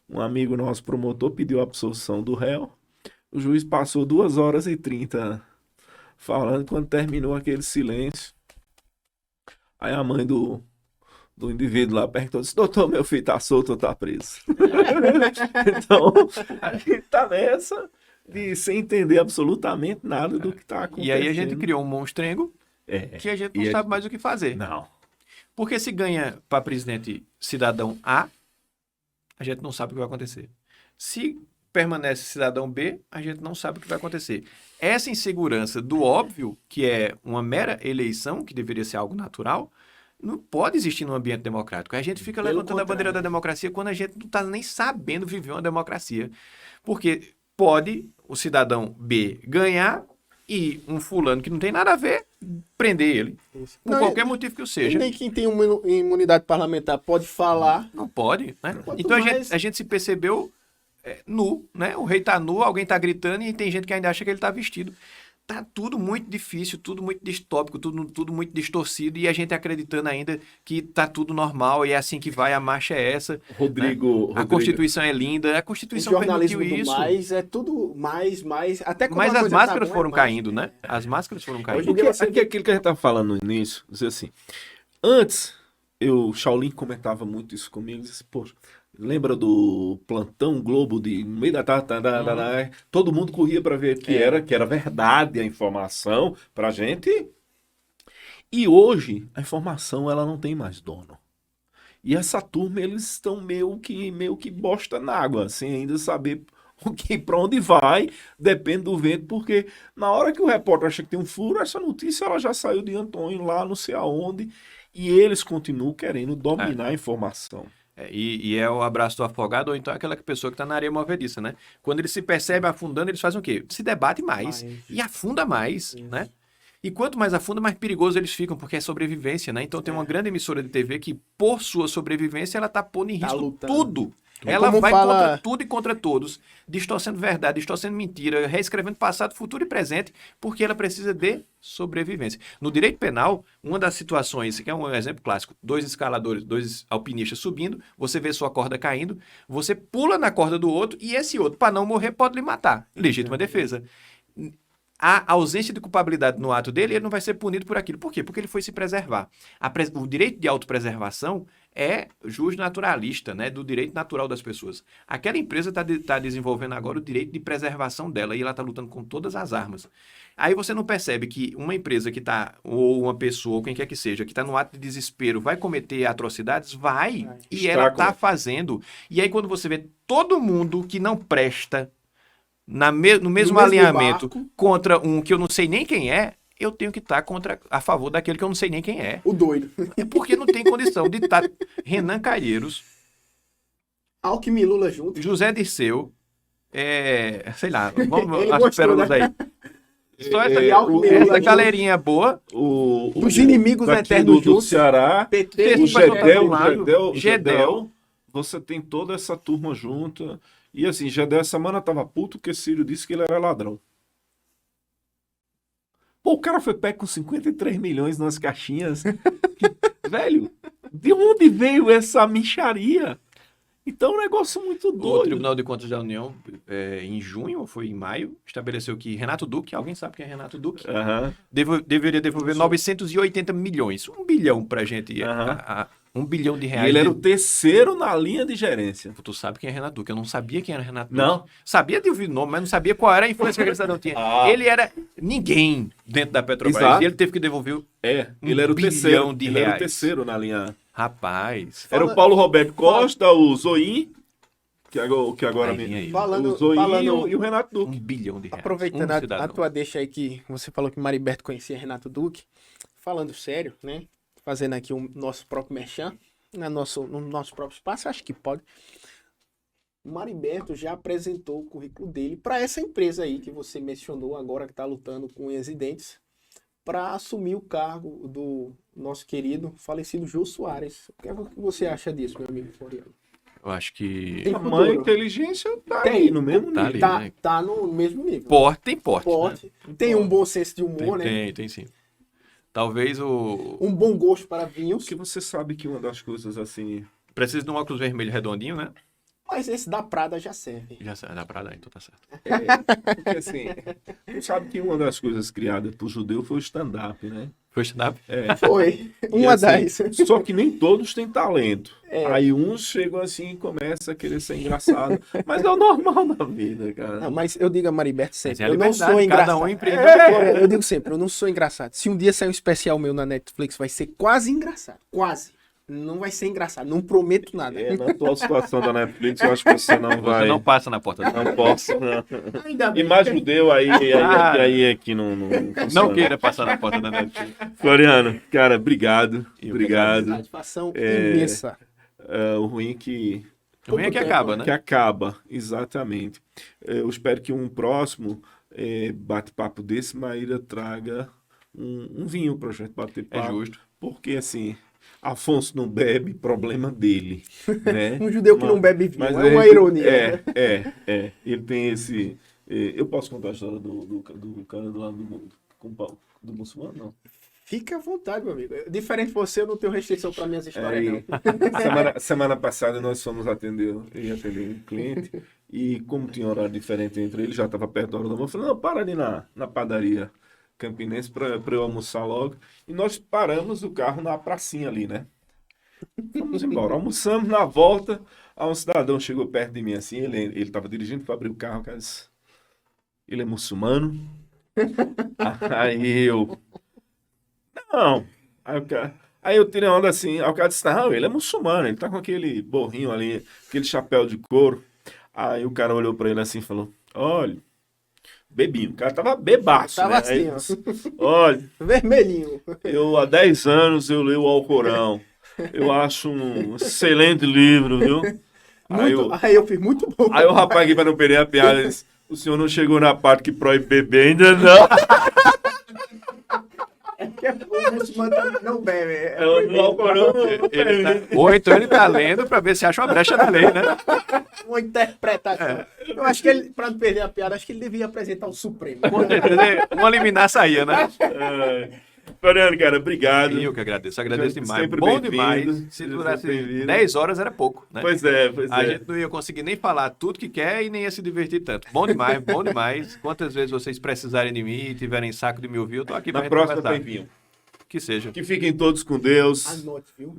um amigo nosso promotor pediu a absolução do réu, o juiz passou 2 horas e 30 falando, quando terminou aquele silêncio, aí a mãe do indivíduo lá perguntou, disse, doutor, meu filho tá solto ou tá preso? Então, a gente tá nessa de sem entender absolutamente nada do que tá acontecendo. E aí a gente criou um monstrengo que a gente não sabe mais o que fazer. Não. Porque se ganha para presidente cidadão A, a gente não sabe o que vai acontecer. Se permanece cidadão B, a gente não sabe o que vai acontecer. Essa insegurança do óbvio, que é uma mera eleição, que deveria ser algo natural, não pode existir num ambiente democrático. A gente fica Pelo levantando a bandeira contrário. da democracia quando a gente não está nem sabendo viver uma democracia. Porque pode o cidadão B ganhar e um fulano que não tem nada a ver prender ele. Por Não, qualquer motivo que o E seja. nem quem tem uma imunidade parlamentar pode falar. Não pode, né? Quanto Então mais- a gente se percebeu nu, né? O rei tá nu, alguém tá gritando e tem gente que ainda acha que ele tá vestido. Tá tudo muito difícil, tudo muito distópico, tudo muito distorcido e a gente acreditando ainda que tá tudo normal e é assim que vai, a marcha é essa. Rodrigo, A Constituição é linda, a O Constituição jornalismo permitiu do isso. mais é tudo mais. Até quando Mas a as coisa máscaras tá bom, foram é mais. caindo, né? As máscaras foram caindo. Hoje em dia Porque você aqui, aquilo que a gente estava falando no início, dizer assim, antes, o Shaolin comentava muito isso comigo, disse, poxa, lembra do plantão Globo de no meio da tarde, todo mundo corria para ver que era verdade a informação pra gente. E hoje a informação ela não tem mais dono. E essa turma eles estão meio que bosta na água, sem ainda saber para onde vai, depende do vento, porque na hora que o repórter acha que tem um furo, essa notícia ela já saiu de Antônio lá não sei aonde, e eles continuam querendo dominar a informação. E é o abraço do afogado, ou então aquela pessoa que está na areia movediça, né? Quando ele se percebe afundando, eles fazem o quê? Se debate mais e afunda mais, né? E quanto mais afunda, mais perigoso eles ficam, porque é sobrevivência, né? Então tem uma grande emissora de TV que, por sua sobrevivência, ela está pondo em risco lutando. tudo. É Ela como vai fala- contra tudo e contra todos, distorcendo verdade, distorcendo mentira, reescrevendo passado, futuro e presente, porque ela precisa de sobrevivência. No direito penal, uma das situações, que é um exemplo clássico, 2 escaladores, 2 alpinistas subindo, você vê sua corda caindo, você pula na corda do outro e esse outro, para não morrer, pode lhe matar. Legítima defesa. A ausência de culpabilidade no ato dele, ele não vai ser punido por aquilo. Por quê? Porque ele foi se preservar. O direito de autopreservação é justnaturalista, né? Do direito natural das pessoas. Aquela empresa está desenvolvendo agora o direito de preservação dela e ela está lutando com todas as armas. Aí você não percebe que uma empresa que está, ou uma pessoa, ou quem quer que seja, que está no ato de desespero, vai cometer atrocidades? Vai. E ela está fazendo. E aí quando você vê todo mundo que não presta no mesmo alinhamento barco, contra um que eu não sei nem quem é, eu tenho que estar a favor daquele que eu não sei nem quem é. O doido. É porque não tem condição de estar Renan Calheiros, Alckmin e Lula junto. José Dirceu, sei lá, vamos Ele as gostou, pérolas né? aí. Só essa, Lula galerinha boa. Os inimigos daqui eternos do juntos. Ceará, PT, o Gedel, Gedel, você tem toda essa turma junta. E assim, Gedel essa semana tava puto porque Ciro disse que ele era ladrão. Pô, o cara foi pego com 53 milhões nas caixinhas. Velho, de onde veio essa mixaria? Então é um negócio muito O doido. Tribunal de Contas da União, em junho, ou foi em maio, estabeleceu que Renato Duque, alguém sabe quem é Renato Duque? Aham. Deveria devolver 980 milhões, 1 bilhão pra gente, 1 bilhão de E reais. ele era o terceiro na linha de gerência. Tu sabe quem é Renato Duque, eu não sabia quem era Renato Duque. Não? Sabia de ouvir o nome, mas não sabia qual era a influência que aquele cidadão tinha. Ele era ninguém dentro da Petrobras, Exato. e ele teve que devolver Ele era o bilhão terceiro. de Ele era o reais. terceiro na linha. Rapaz. Era o Paulo Roberto Costa, o Zoim, que agora Aí vinha ele. Falando- o Zoim falando- e o Renato 1 Duque. bilhão de reais. Aproveitando Um a cidadão. tua deixa aí que você falou que Mariberto conhecia Renato Duque, falando sério, né? Fazendo aqui o nosso próprio merchan, no nosso próprio espaço, acho que pode. O Mariberto já apresentou o currículo dele para essa empresa aí que você mencionou agora, que está lutando com unhas e dentes, para assumir o cargo do nosso querido falecido Jô Soares. O que é que você acha disso, meu amigo Floriano? Eu acho que Tem Tamanho e futuro. inteligência tá Tem. aí, no mesmo Tá nível. ali. Tá, tá no mesmo nível. tem porte. Porte. Tem um bom senso de humor, né? Tem sim. Talvez o... Um bom gosto para vinhos. Porque você sabe que uma das coisas assim... Precisa de um óculos vermelho redondinho, né? Mas esse da Prada já serve. Já dá pra dar, então tá certo. Porque assim, tu sabe que uma das coisas criadas pro judeu foi o stand-up, né? Foi stand-up? Foi. E Uma assim, das. Só que nem todos têm talento. É. Aí uns chegam assim e começam a querer ser engraçado. Mas é o normal da vida, cara. Não, mas eu digo a Mariberto Mas sempre. é a Eu não liberdade, sou cada engraçado. um empreende. Floriano, eu digo sempre, eu não sou engraçado. Se um dia sair um especial meu na Netflix, vai ser quase engraçado. Quase. Não vai ser engraçado. Não prometo nada. Na atual situação da Netflix, eu acho que você não vai... Você não passa na porta da Não posso, não. Ainda E bem. mais judeu aí é que não funciona. Não queira passar na porta da Netflix. Floriano, cara, obrigado. Obrigado. Satisfação imensa. O ruim é que O ruim é que tempo, acaba, né? que acaba, exatamente. Eu espero que um próximo bate-papo desse, Maíra traga um vinho pra gente bater É papo. justo. Porque, assim, Afonso não bebe, problema dele, né? Um judeu que não bebe vinho. Mas É uma ele- ironia. Ele tem esse... eu posso contar a história do cara do lado do mundo? Do muçulmano, não. Fica à vontade, meu amigo. Diferente de você, eu não tenho restrição para minhas histórias, Aí, não. semana passada nós fomos atender um cliente e como tinha horário diferente entre eles, já estava perto da hora do almoço, eu falei, não, para ali na padaria Campinense para eu almoçar logo. E nós paramos o carro na pracinha ali, né? Vamos embora. Almoçamos, na volta, um cidadão chegou perto de mim assim, ele estava dirigindo para abrir o carro, cara, disse, ele é muçulmano? Aí eu... Não. Aí eu tirei onda assim, aí o cara disse, não, ele é muçulmano, ele tá com aquele borrinho ali, aquele chapéu de couro. Aí o cara olhou pra ele assim e falou, olha, bebinho, o cara tava bebaço, Tava né? assim, Aí, ó. olha, Vermelhinho. eu há 10 anos eu leio o Alcorão. Eu acho um excelente livro, viu? Aí eu fiz muito bom. Aí o rapaz aqui, para não perder a piada, disse, o senhor não chegou na parte que proíbe beber ainda não. Não bebe. Ou então ele tá lendo pra ver se acha uma brecha na lei, né? Uma interpretação. Eu acho que ele, pra não perder a piada, acho que ele devia apresentar o Supremo. Com certeza, um liminar saía, né? Floriano, cara, obrigado. Eu que agradeço. Agradeço demais. Sempre Bom bem-vindo. demais. Se durasse 10 horas era pouco, né? Pois é. A gente não ia conseguir nem falar tudo que quer e nem ia se divertir tanto. Bom demais, bom demais. Quantas vezes vocês precisarem de mim e tiverem saco de me ouvir, eu tô aqui pra Na gente próxima conversar. tem vinho. Que seja. Que fiquem todos com Deus. Anote, viu?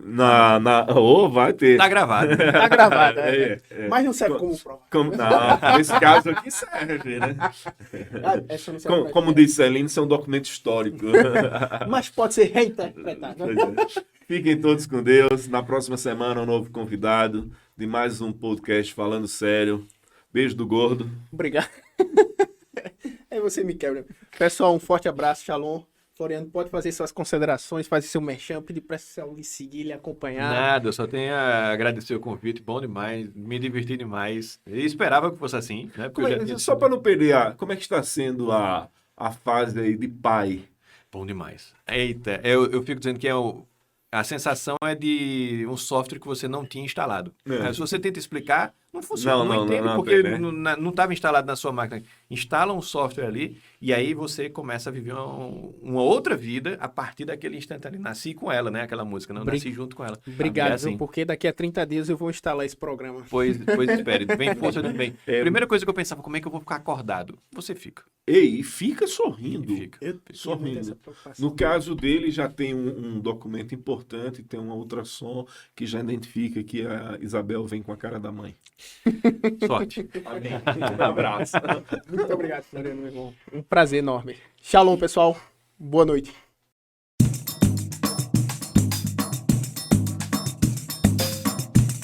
Vai ter. Tá gravado. Tá gravado. É. Mas não serve como prova. Não, nesse caso aqui serve, né? Essa não serve Como disse Celine, isso é um documento histórico. Mas pode ser reinterpretado. Pois é. Fiquem todos com Deus. Na próxima semana, um novo convidado de mais um podcast Falando Sério. Beijo do gordo. Obrigado. Aí você me quebra. Pessoal, um forte abraço. Shalom. Floriano, pode fazer suas considerações, fazer seu merchan, pedir para lhe seguir, lhe acompanhar. Nada, eu só tenho a agradecer o convite, bom demais, me diverti demais. Eu esperava que fosse assim, né? Porque Só para não perder, como é que está sendo a fase aí de pai? Bom demais. Eita, eu fico dizendo que a sensação é de um software que você não tinha instalado. Aí, se você tenta explicar, não funciona, não entende, porque não estava instalado na sua máquina. Instala um software ali e aí você começa a viver uma outra vida a partir daquele instante ali. Nasci com ela, né? Aquela música, não nasci junto com ela. Obrigado, é assim. viu, porque daqui a 30 dias eu vou instalar esse programa. Pois espere, vem força do bem. Primeira coisa que eu pensava, como é que eu vou ficar acordado? Você fica. E fica sorrindo. Fica. Sorrindo. No caso dele, já tem um documento importante, tem uma ultrassom que já identifica que a Isabel vem com a cara da mãe. Sorte. Amém. Um abraço. Muito obrigado, Floriano, meu irmão. Um prazer enorme. Shalom, pessoal. Boa noite.